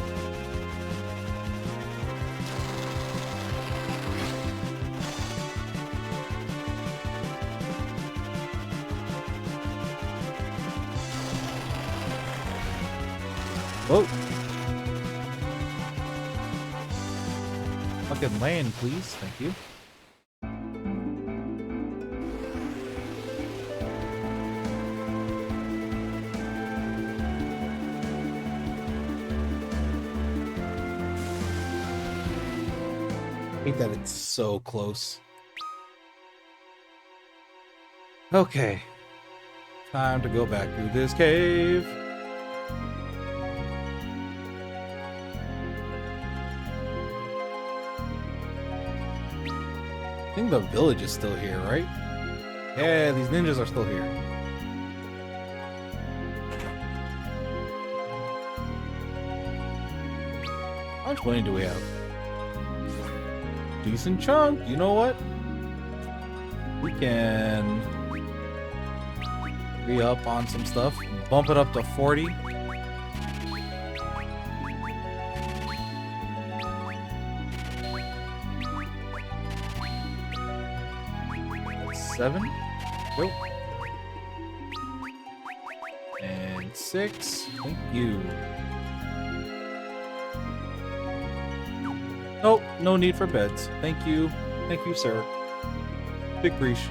Whoa. Fucking land, please. Thank you. I hate that it's so close. Okay. Time to go back to this cave. think the village is still here, right? Yeah, these ninjas are still here. How much money do we have? Decent chunk. You know what? We can re-up on some stuff. Bump it up to 40. That's 7. Nope. And 6. Thank you. Nope, no need for beds. Thank you. Thank you, sir. Big breach.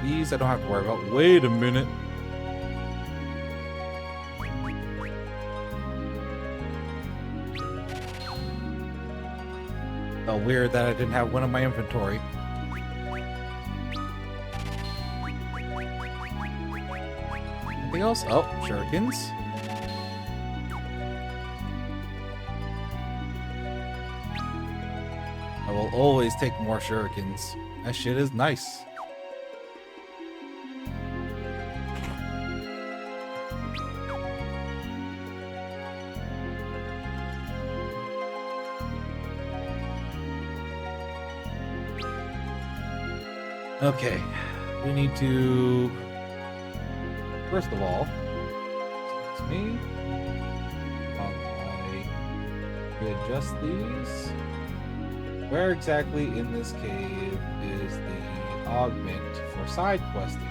These I don't have to worry about. Wait a minute. Oh, weird that I didn't have one in my inventory. Anything else? Oh, shurikens. I will always take more shurikens. That shit is nice. Okay, we need to, first of all, it's me. I readjust these. Where exactly in this cave is the augment for side questing?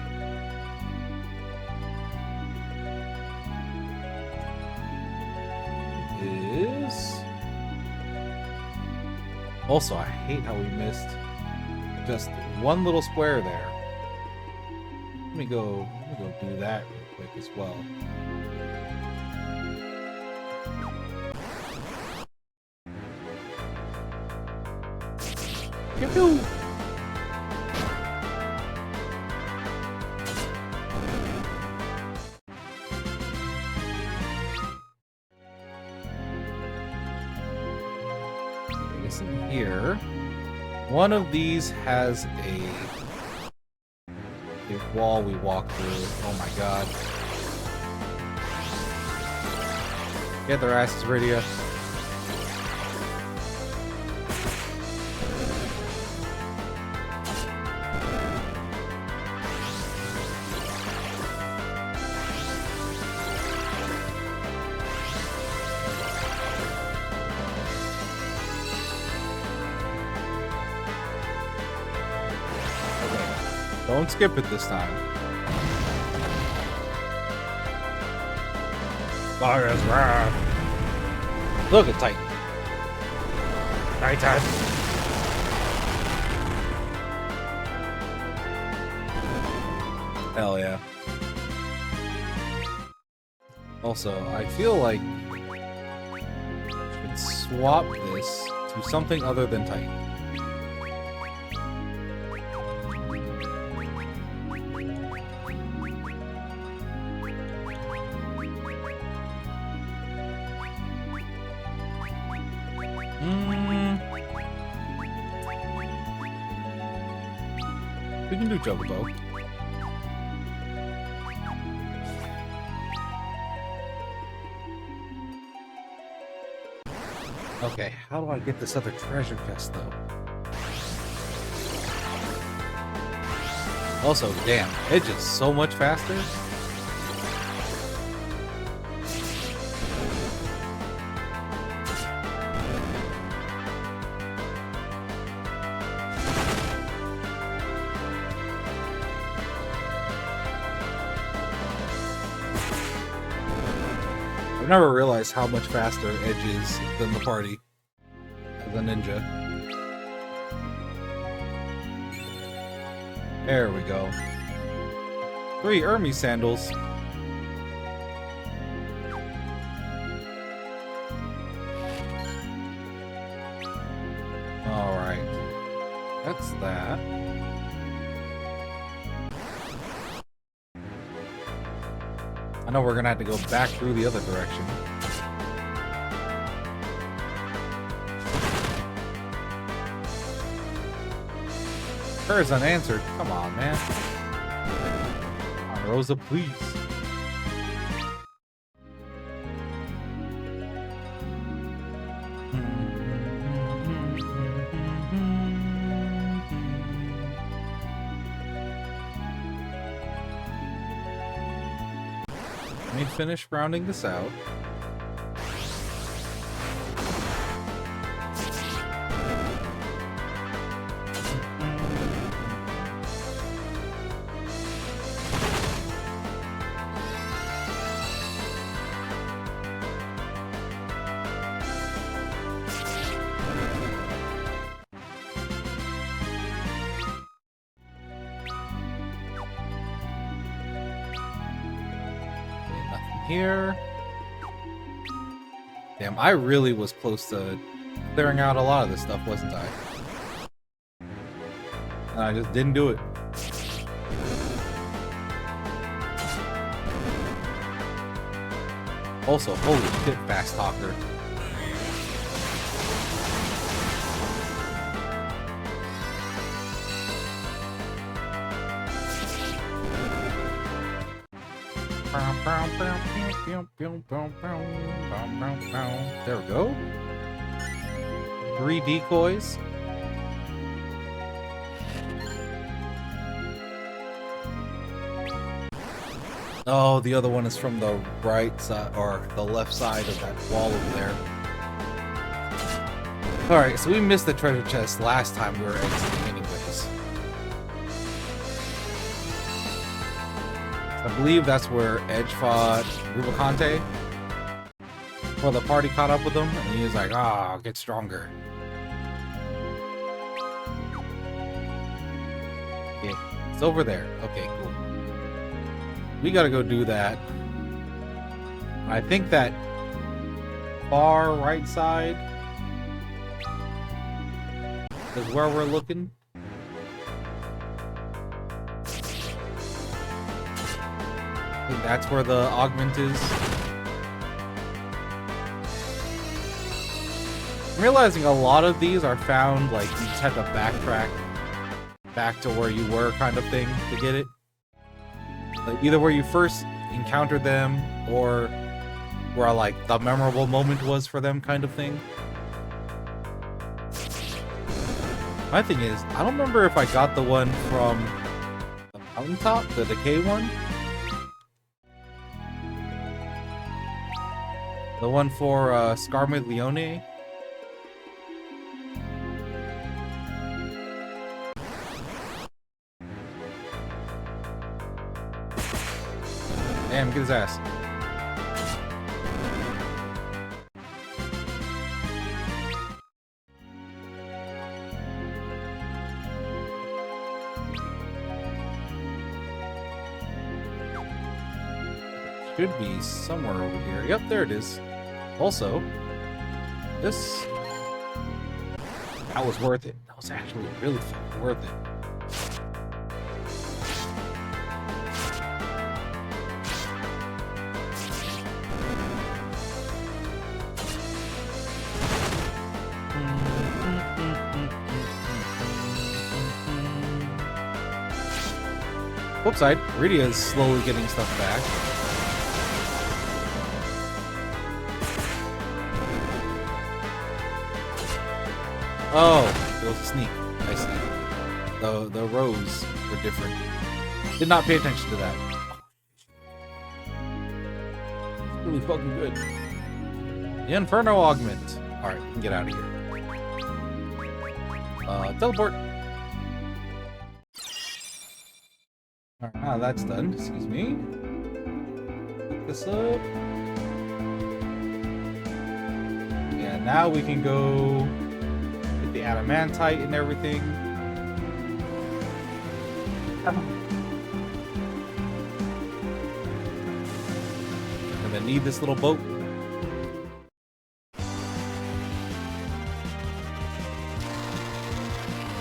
It is. Also, I hate how we missed just one little square there. Let me go do that real quick as well. Pew-pew! Listen here. One of these has a wall we walk through. Oh my god. Get their asses ready up. Don't skip it this time. Fire's wrath. Look at Titan. Titan. Hell yeah. Also, I feel like I should swap this to something other than Titan. We can do Chocobo. Okay, how do I get this other treasure chest though? Also, damn, Edge is so much faster. I've never realized how much faster Edge is than the party as a ninja. There we go. 3 Hermes sandals. Alright. That's that. I know we're gonna have to go back through the other direction. Prayers unanswered. Come on, man. Come on, Rosa, please. Let me finish rounding this out. Here. Damn, I really was close to clearing out a lot of this stuff, wasn't I? And I just didn't do it. Also, holy shit, fast talker. There we go. 3 decoys. Oh, the other one is from the right side or the left side of that wall over there. Alright, so we missed the treasure chest last time we were exiting anyways. I believe that's where Edge fought Rubicante. Well, the party caught up with him, and he was like, ah, get stronger. Okay, it's over there. Okay, cool. We gotta go do that. I think that far right side is where we're looking. I think that's where the augment is. I'm realizing a lot of these are found, like, you just have to backtrack back to where you were kind of thing to get it. Like, either where you first encountered them or where, like, the memorable moment was for them kind of thing. My thing is, I don't remember if I got the one from the mountaintop, the decay one. The one for Scarmid Leone. Damn, get his ass. Should be somewhere over here. Yep, there it is. Also, this... that was worth it. That was actually really fucking worth it. Flip side, Rydia is slowly getting stuff back. Oh, it was a sneak. I see. The rows were different. Did not pay attention to that. It's really fucking good. The Inferno Augment. Alright, we can get out of here. Teleport. Alright, now that's done. Excuse me. Pick this up. Yeah, now we can go get the adamantite and everything. I'm gonna need this little boat.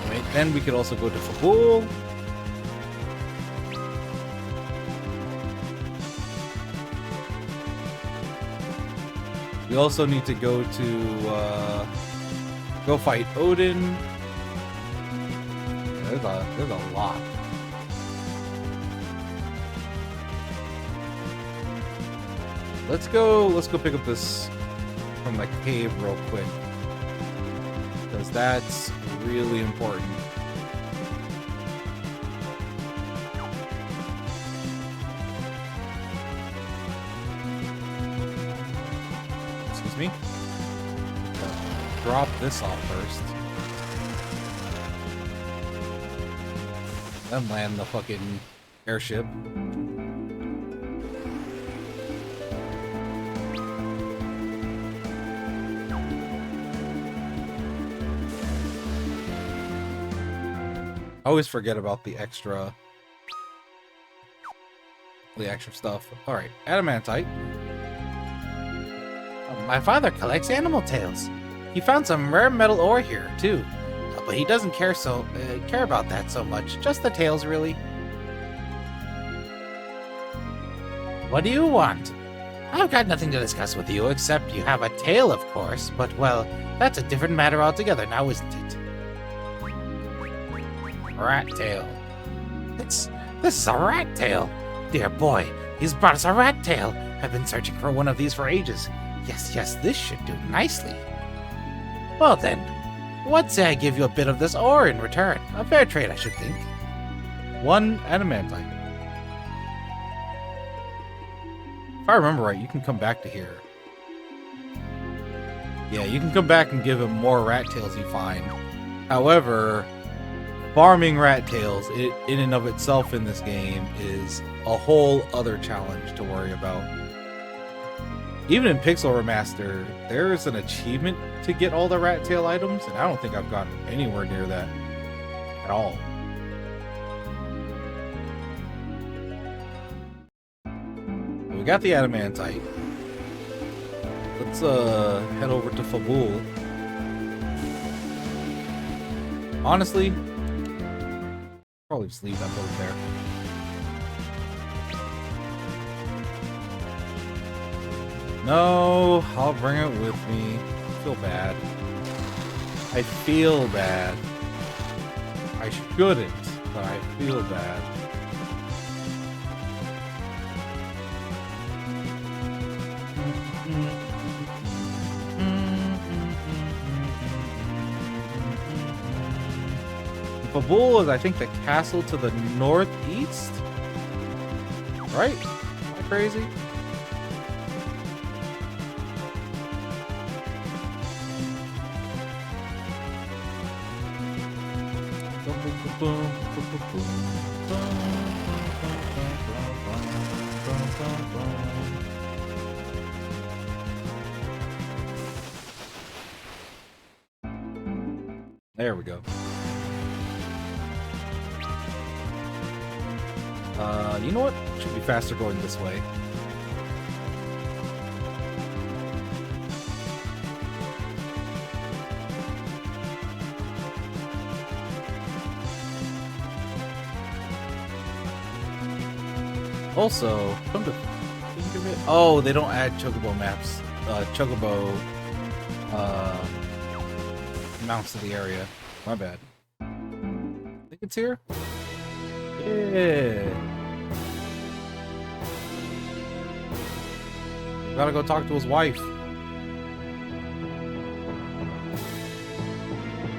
Alright, then we could also go to Fabul. We also need to go to go fight Odin. there's a lot. Let's go pick up this from the cave real quick. Because that's really important. Excuse me. Drop this off first. Then land the fucking airship. I always forget about the extra stuff. Alright, adamantite. My father collects animal tails. He found some rare metal ore here, too. But he doesn't care about that so much. Just the tails, really. What do you want? I've got nothing to discuss with you, except you have a tail, of course. But, well, that's a different matter altogether now, isn't it? Rat tail. This is a rat tail. Dear boy, he's brought us a rat tail. I've been searching for one of these for ages. Yes, this should do nicely. Well then, what say I give you a bit of this ore in return? A fair trade, I should think. 1 adamantite. If I remember right, you can come back to here. Yeah, you can come back and give him more rat tails you find. However, farming rat tails in and of itself in this game is a whole other challenge to worry about. Even in Pixel Remaster, there is an achievement to get all the rat tail items, and I don't think I've gotten anywhere near that at all. We got the adamantite. Let's head over to Fabul. Honestly, probably just leave that boat there. No, I'll bring it with me. I feel bad. I feel bad. I shouldn't, but I feel bad. Fabul is, I think, the castle to the northeast? Right? Am I crazy? There we go. You know what? Should be faster going this way. Also, come to think of it. Oh, they don't add chocobo maps. Chocobo mounts to the area. My bad. I think it's here. Yeah. We gotta go talk to his wife.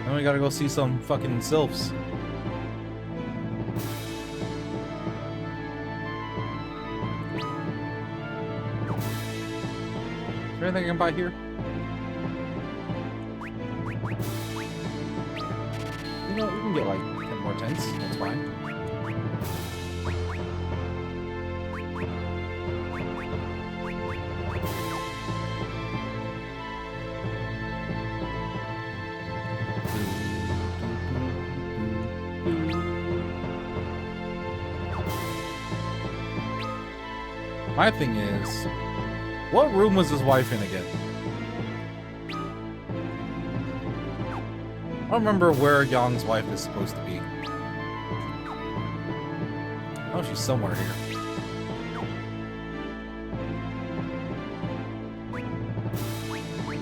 Then we gotta go see some fucking sylphs. Is there anything I can buy here? You know, we can get like 10 more tents. That's fine. My thing is, what room was his wife in again? I don't remember where Yang's wife is supposed to be. Oh, she's somewhere here.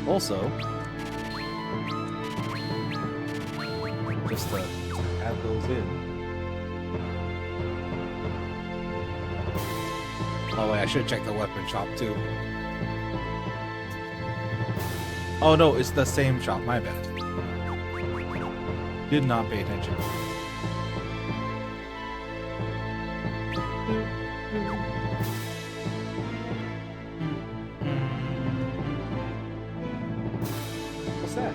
Also, just to add those in. Oh wait, I should check the weapon shop too. Oh no, it's the same shop, my bad. Did not pay attention. What's that?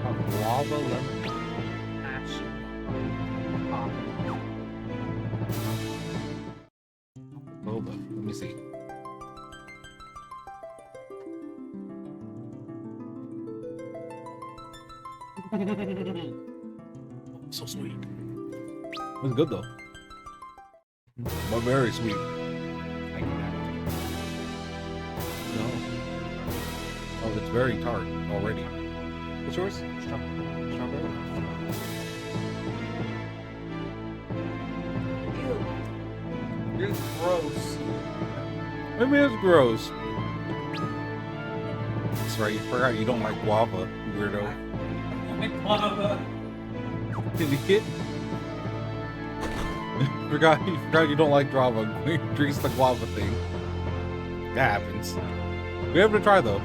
A guava lemon. Boba. Let me see. So sweet. It was good though. But very sweet. No. Oh, it's very tart already. What's yours? Strawberry? Ew. It's gross. I mean, it's gross. That's right, you forgot you don't like guava, weirdo. Guava. Idiot. forgot you don't like guava. Drinks the guava thing. That happens. We have to try though.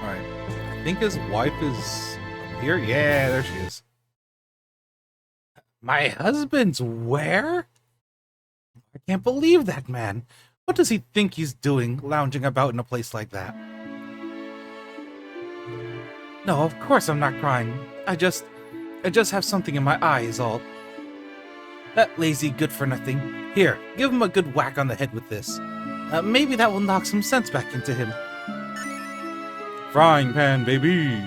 Alright. I think his wife is here. Yeah, there she is. My husband's where? I can't believe that man. What does he think he's doing, lounging about in a place like that? No, of course I'm not crying. I just have something in my eye is all. That lazy good-for-nothing. Here, give him a good whack on the head with this. Maybe that will knock some sense back into him. Frying pan, baby!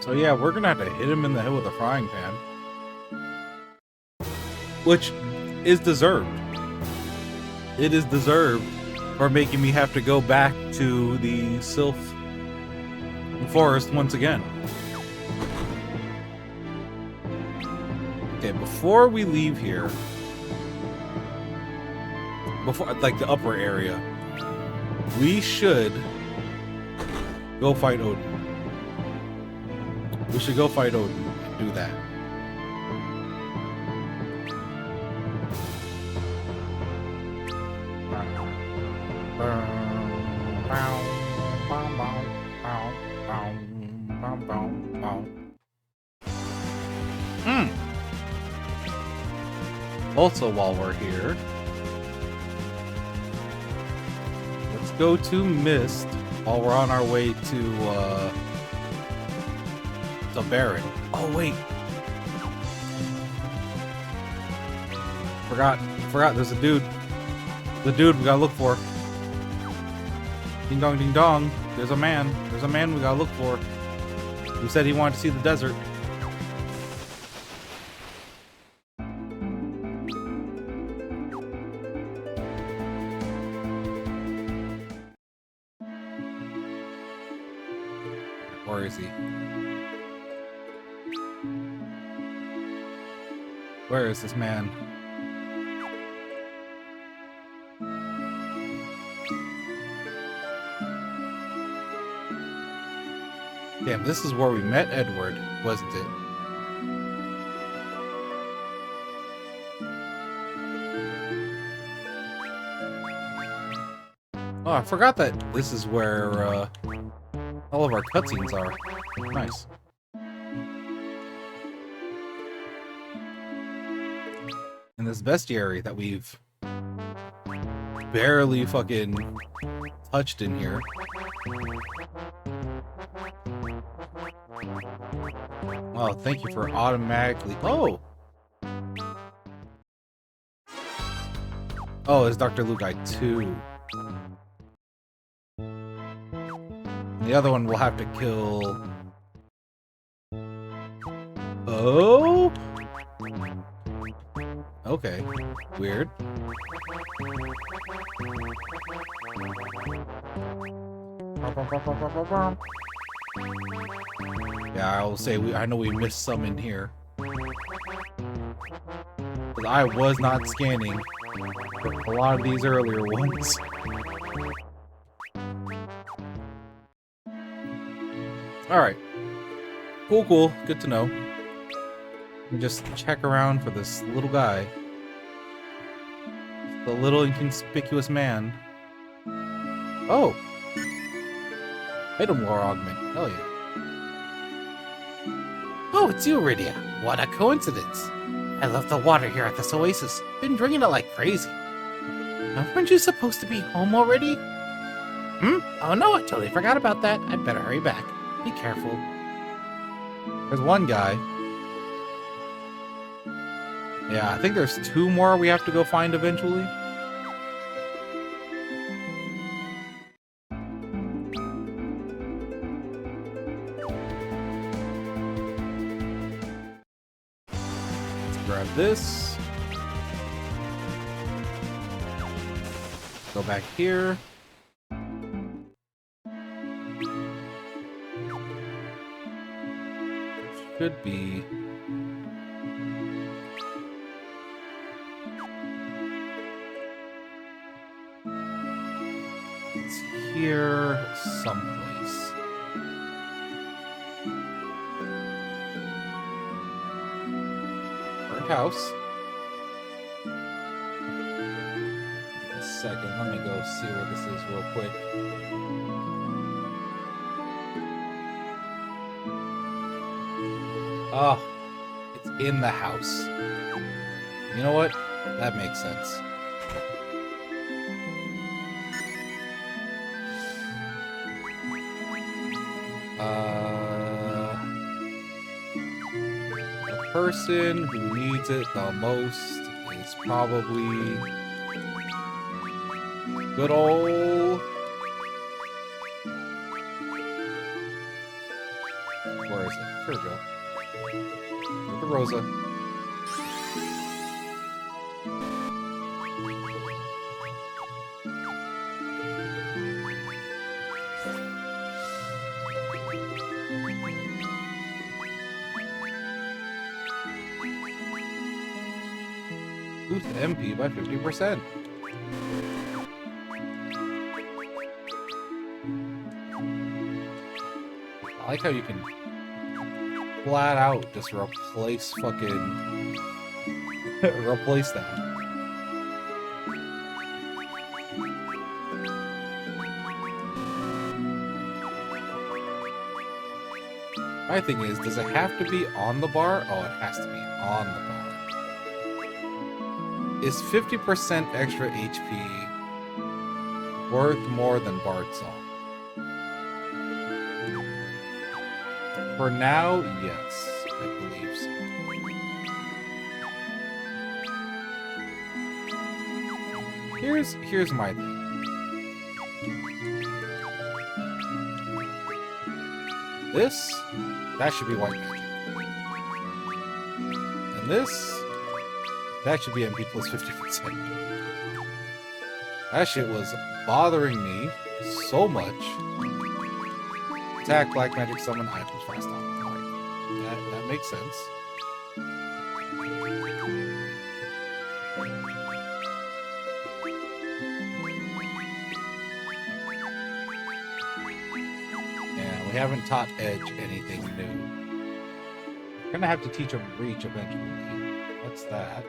So yeah, we're gonna have to hit him in the head with a frying pan. Which is deserved. It is deserved for making me have to go back to the Sylph Forest once again. Okay, before we leave here, before like the upper area, we should go fight Odin. We should go fight Odin and do that. Also, while we're here, let's go to Mist while we're on our way to Baron. Oh wait, forgot. There's a dude. The dude we gotta look for. Ding dong, ding dong. There's a man. There's a man we gotta look for. He said he wanted to see the desert. Where is he? Where is this man? Damn, this is where we met Edward, wasn't it? Oh, I forgot that this is where all of our cutscenes are. Nice. In this bestiary that we've barely fucking touched in here. Oh, thank you for automatically... Oh! Oh, it's Dr. Lugai 2. The other one will have to kill... Oh? Okay. Weird. Yeah, I will say I know we missed some in here. 'Cause I was not scanning for a lot of these earlier ones. Alright. Cool, cool. Good to know. Let me just check around for this little guy. The little inconspicuous man. Oh! Item lore augment. Hell yeah. Oh, it's you, Rydia. What a coincidence. I love the water here at this oasis. Been drinking it like crazy. Weren't you supposed to be home already? Oh no, I totally forgot about that. I'd better hurry back. Be careful. There's one guy. Yeah, I think there's 2 more we have to go find eventually. Let's grab this. Go back here. Should be. It's here someplace. Burnt house. A second, let me go see where this is real quick. Oh, it's in the house. You know what? That makes sense. The person who needs it the most is probably good old. Where is it? Here we go. Look at Rosa. Boost MP by 50%. I like how you can flat out just replace fucking replace that. My thing is, does it have to be on the bar? Oh, it has to be on the bar. Is 50% extra HP worth more than Bard's Song? For now, yes, I believe so. Here's my thing. That should be white magic. And that should be MP plus 50%. That shit was bothering me so much. Attack, black magic, summon, items, fast on. Alright. That makes sense. Yeah, we haven't taught Edge anything new. We're gonna have to teach him Reach eventually. What's that?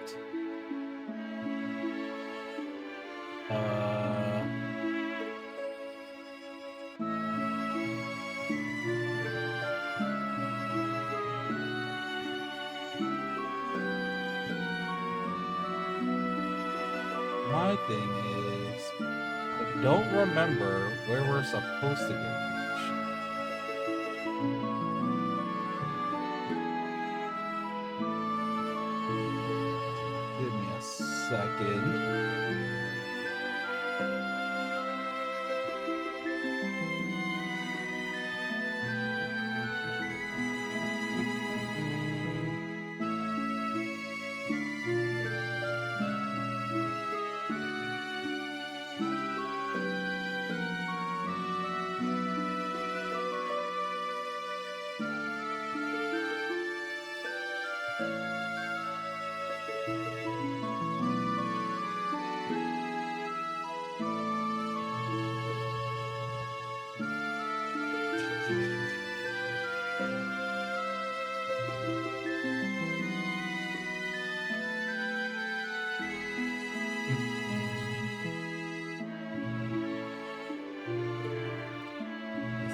My thing is, I don't remember where we're supposed to get Reach. Give me a second.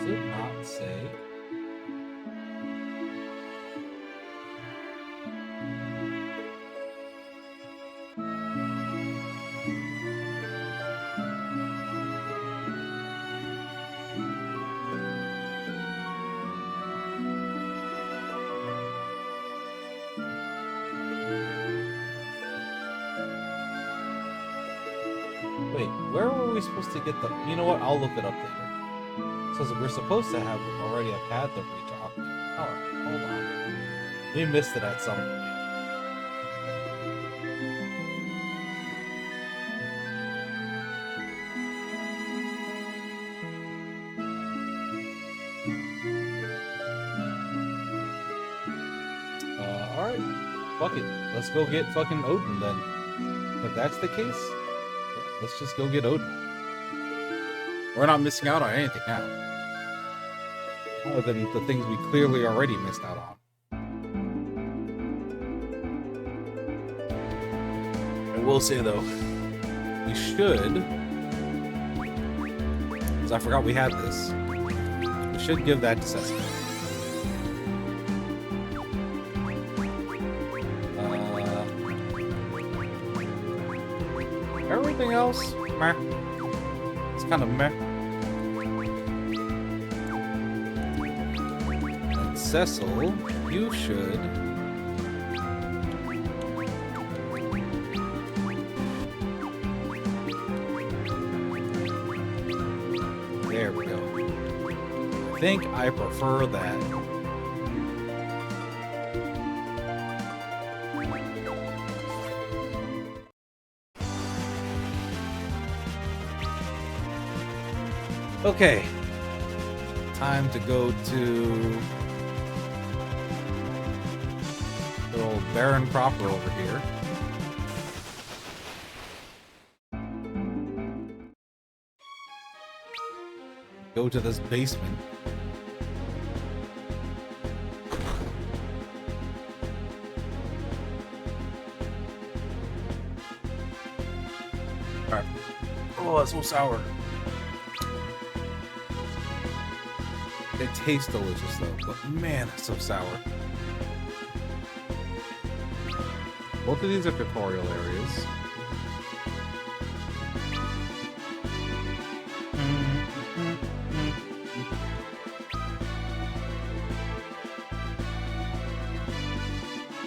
Does it not say? Wait, where were we supposed to get the... You know what? I'll look it up later. So we're supposed to have already have had the breach off. Alright, hold on. We missed it at some point. Alright. Fuck it. Let's go get fucking Odin then. If that's the case, let's just go get Odin. We're not missing out on anything now. Other than the things we clearly already missed out on. I will say though, we should, because I forgot we had this, we should give that to Cecily. Everything else, meh. It's kind of meh. And Cecil, you should... There we go. I think I prefer that. Okay, time to go to the old Baron proper over here. Go to this basement. Alright. Oh, that's so sour. It tastes delicious though, but man, it's so sour. Both of these are tutorial areas.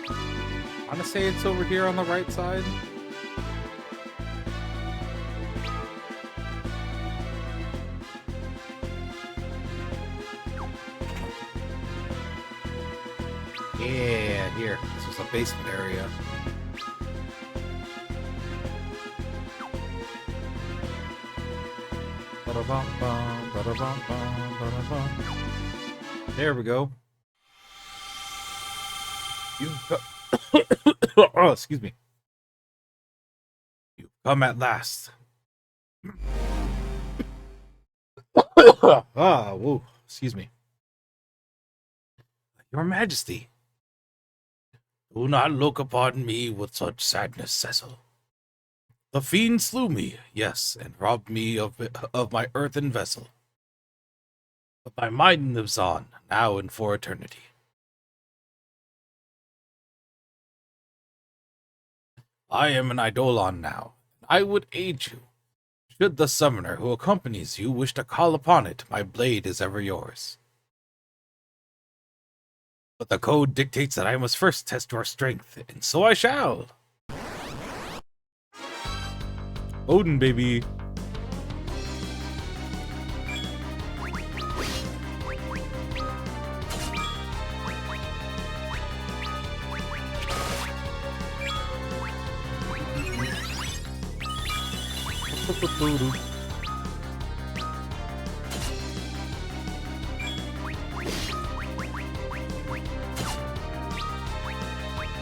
I want to say it's over here on the right side. Yeah, here. This is a basement area. Ba-da-bum-bum, ba-da-bum-bum, ba-da-bum. There we go. Oh, excuse me. You've come at last. Whoa, excuse me. Your Majesty. Do not look upon me with such sadness, Cecil. The fiend slew me, yes, and robbed me of my earthen vessel. But my mind lives on, now and for eternity. I am an Eidolon now. I would aid you. Should the summoner who accompanies you wish to call upon it, my blade is ever yours. But the code dictates that I must first test your strength, and so I shall. Odin, baby.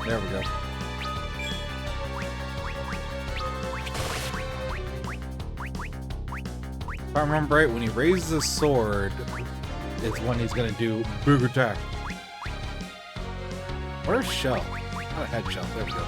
There we go. If I remember right, when he raises his sword, is when he's gonna do big attack. Where's Shell? Oh, head Shell. There we go.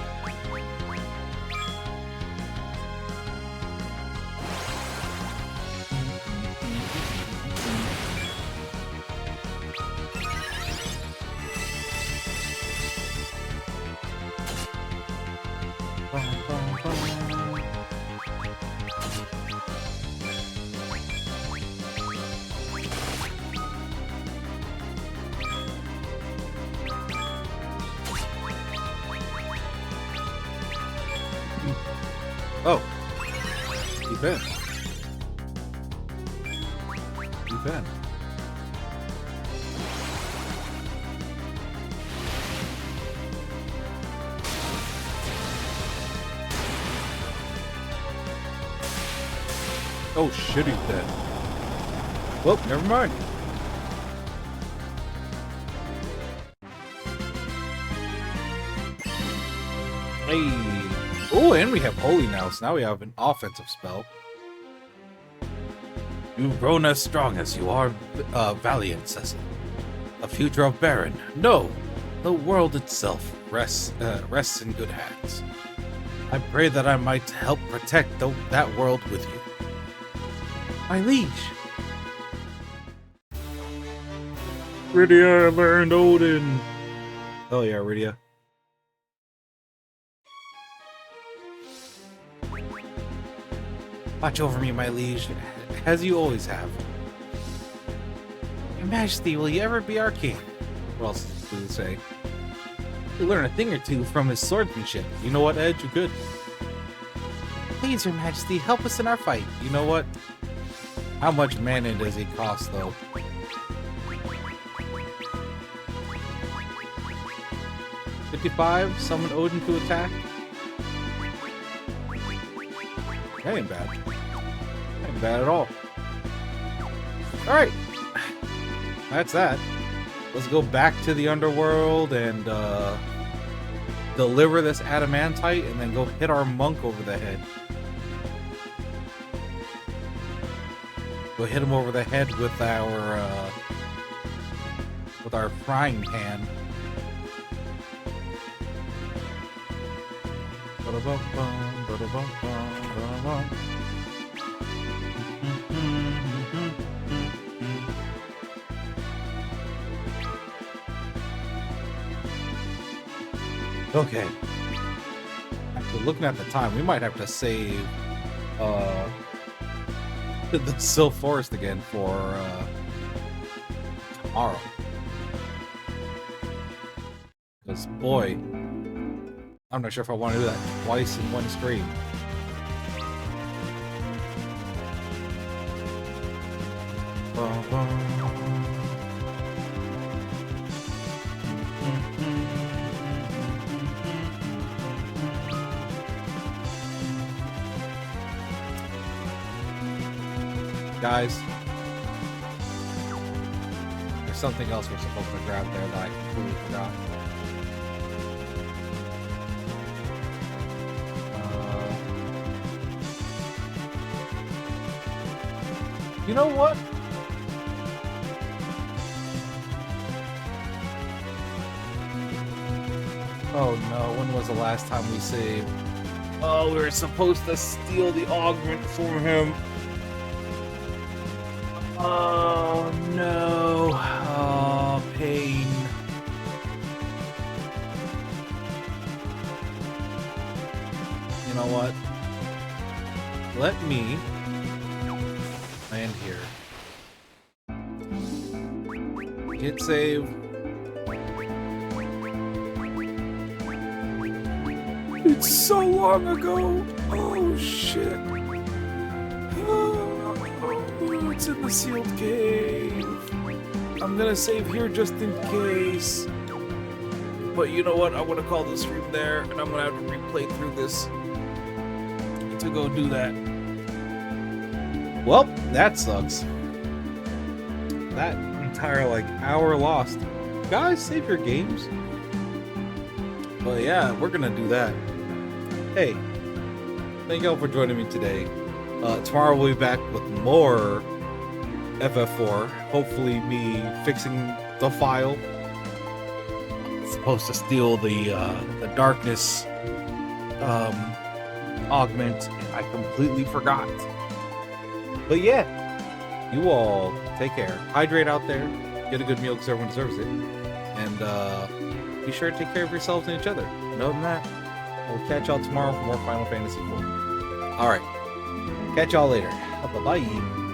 Ben. You Ben. Oh shit, he's dead. Well, never mind. Hey. Oh, and we have Holy now, so now we have an offensive spell. You've grown as strong as you are valiant, Cecil. A future of Baron. No, the world itself rests in good hands. I pray that I might help protect that world with you. My liege. Rydia learned Odin. Oh yeah, Rydia. Watch over me, my liege, as you always have. Your Majesty, will you ever be our king? What else do we say? You learn a thing or two from his swordsmanship. You know what, Edge? You good? Please, Your Majesty, help us in our fight. You know what? How much mana does he cost, though? $55? Summon Odin to attack? That ain't bad. That ain't bad at all. Alright. That's that. Let's go back to the underworld and deliver this adamantite and then go hit our monk over the head. Go hit him over the head with our frying pan. Okay. After looking at the time, we might have to save the Sylph Forest again for tomorrow. Because boy, I'm not sure if I want to do that twice in one stream. Guys, there's something else we're supposed to grab there that I completely forgot. You know what? Oh no, when was the last time we saved? Oh, we were supposed to steal the augment from him. Oh no. Oh, pain. You know what? Let me land here. Hit save. It's so long ago. Oh shit. Oh, it's in the sealed cave. I'm gonna save here just in case. But you know what? I'm gonna call this stream there, and I'm gonna have to replay through this to go do that. Well, that sucks. That entire hour lost. Guys, save your games. But yeah, we're gonna do that. Hey, thank y'all for joining me today. Tomorrow we'll be back with more FF4. Hopefully me fixing the file. It's supposed to steal the darkness augment. I completely forgot. But yeah, you all take care. Hydrate out there. Get a good meal because everyone deserves it. And be sure to take care of yourselves and each other. And other than that, we'll catch y'all tomorrow for more Final Fantasy IV. Alright. Catch y'all later. Bye-bye.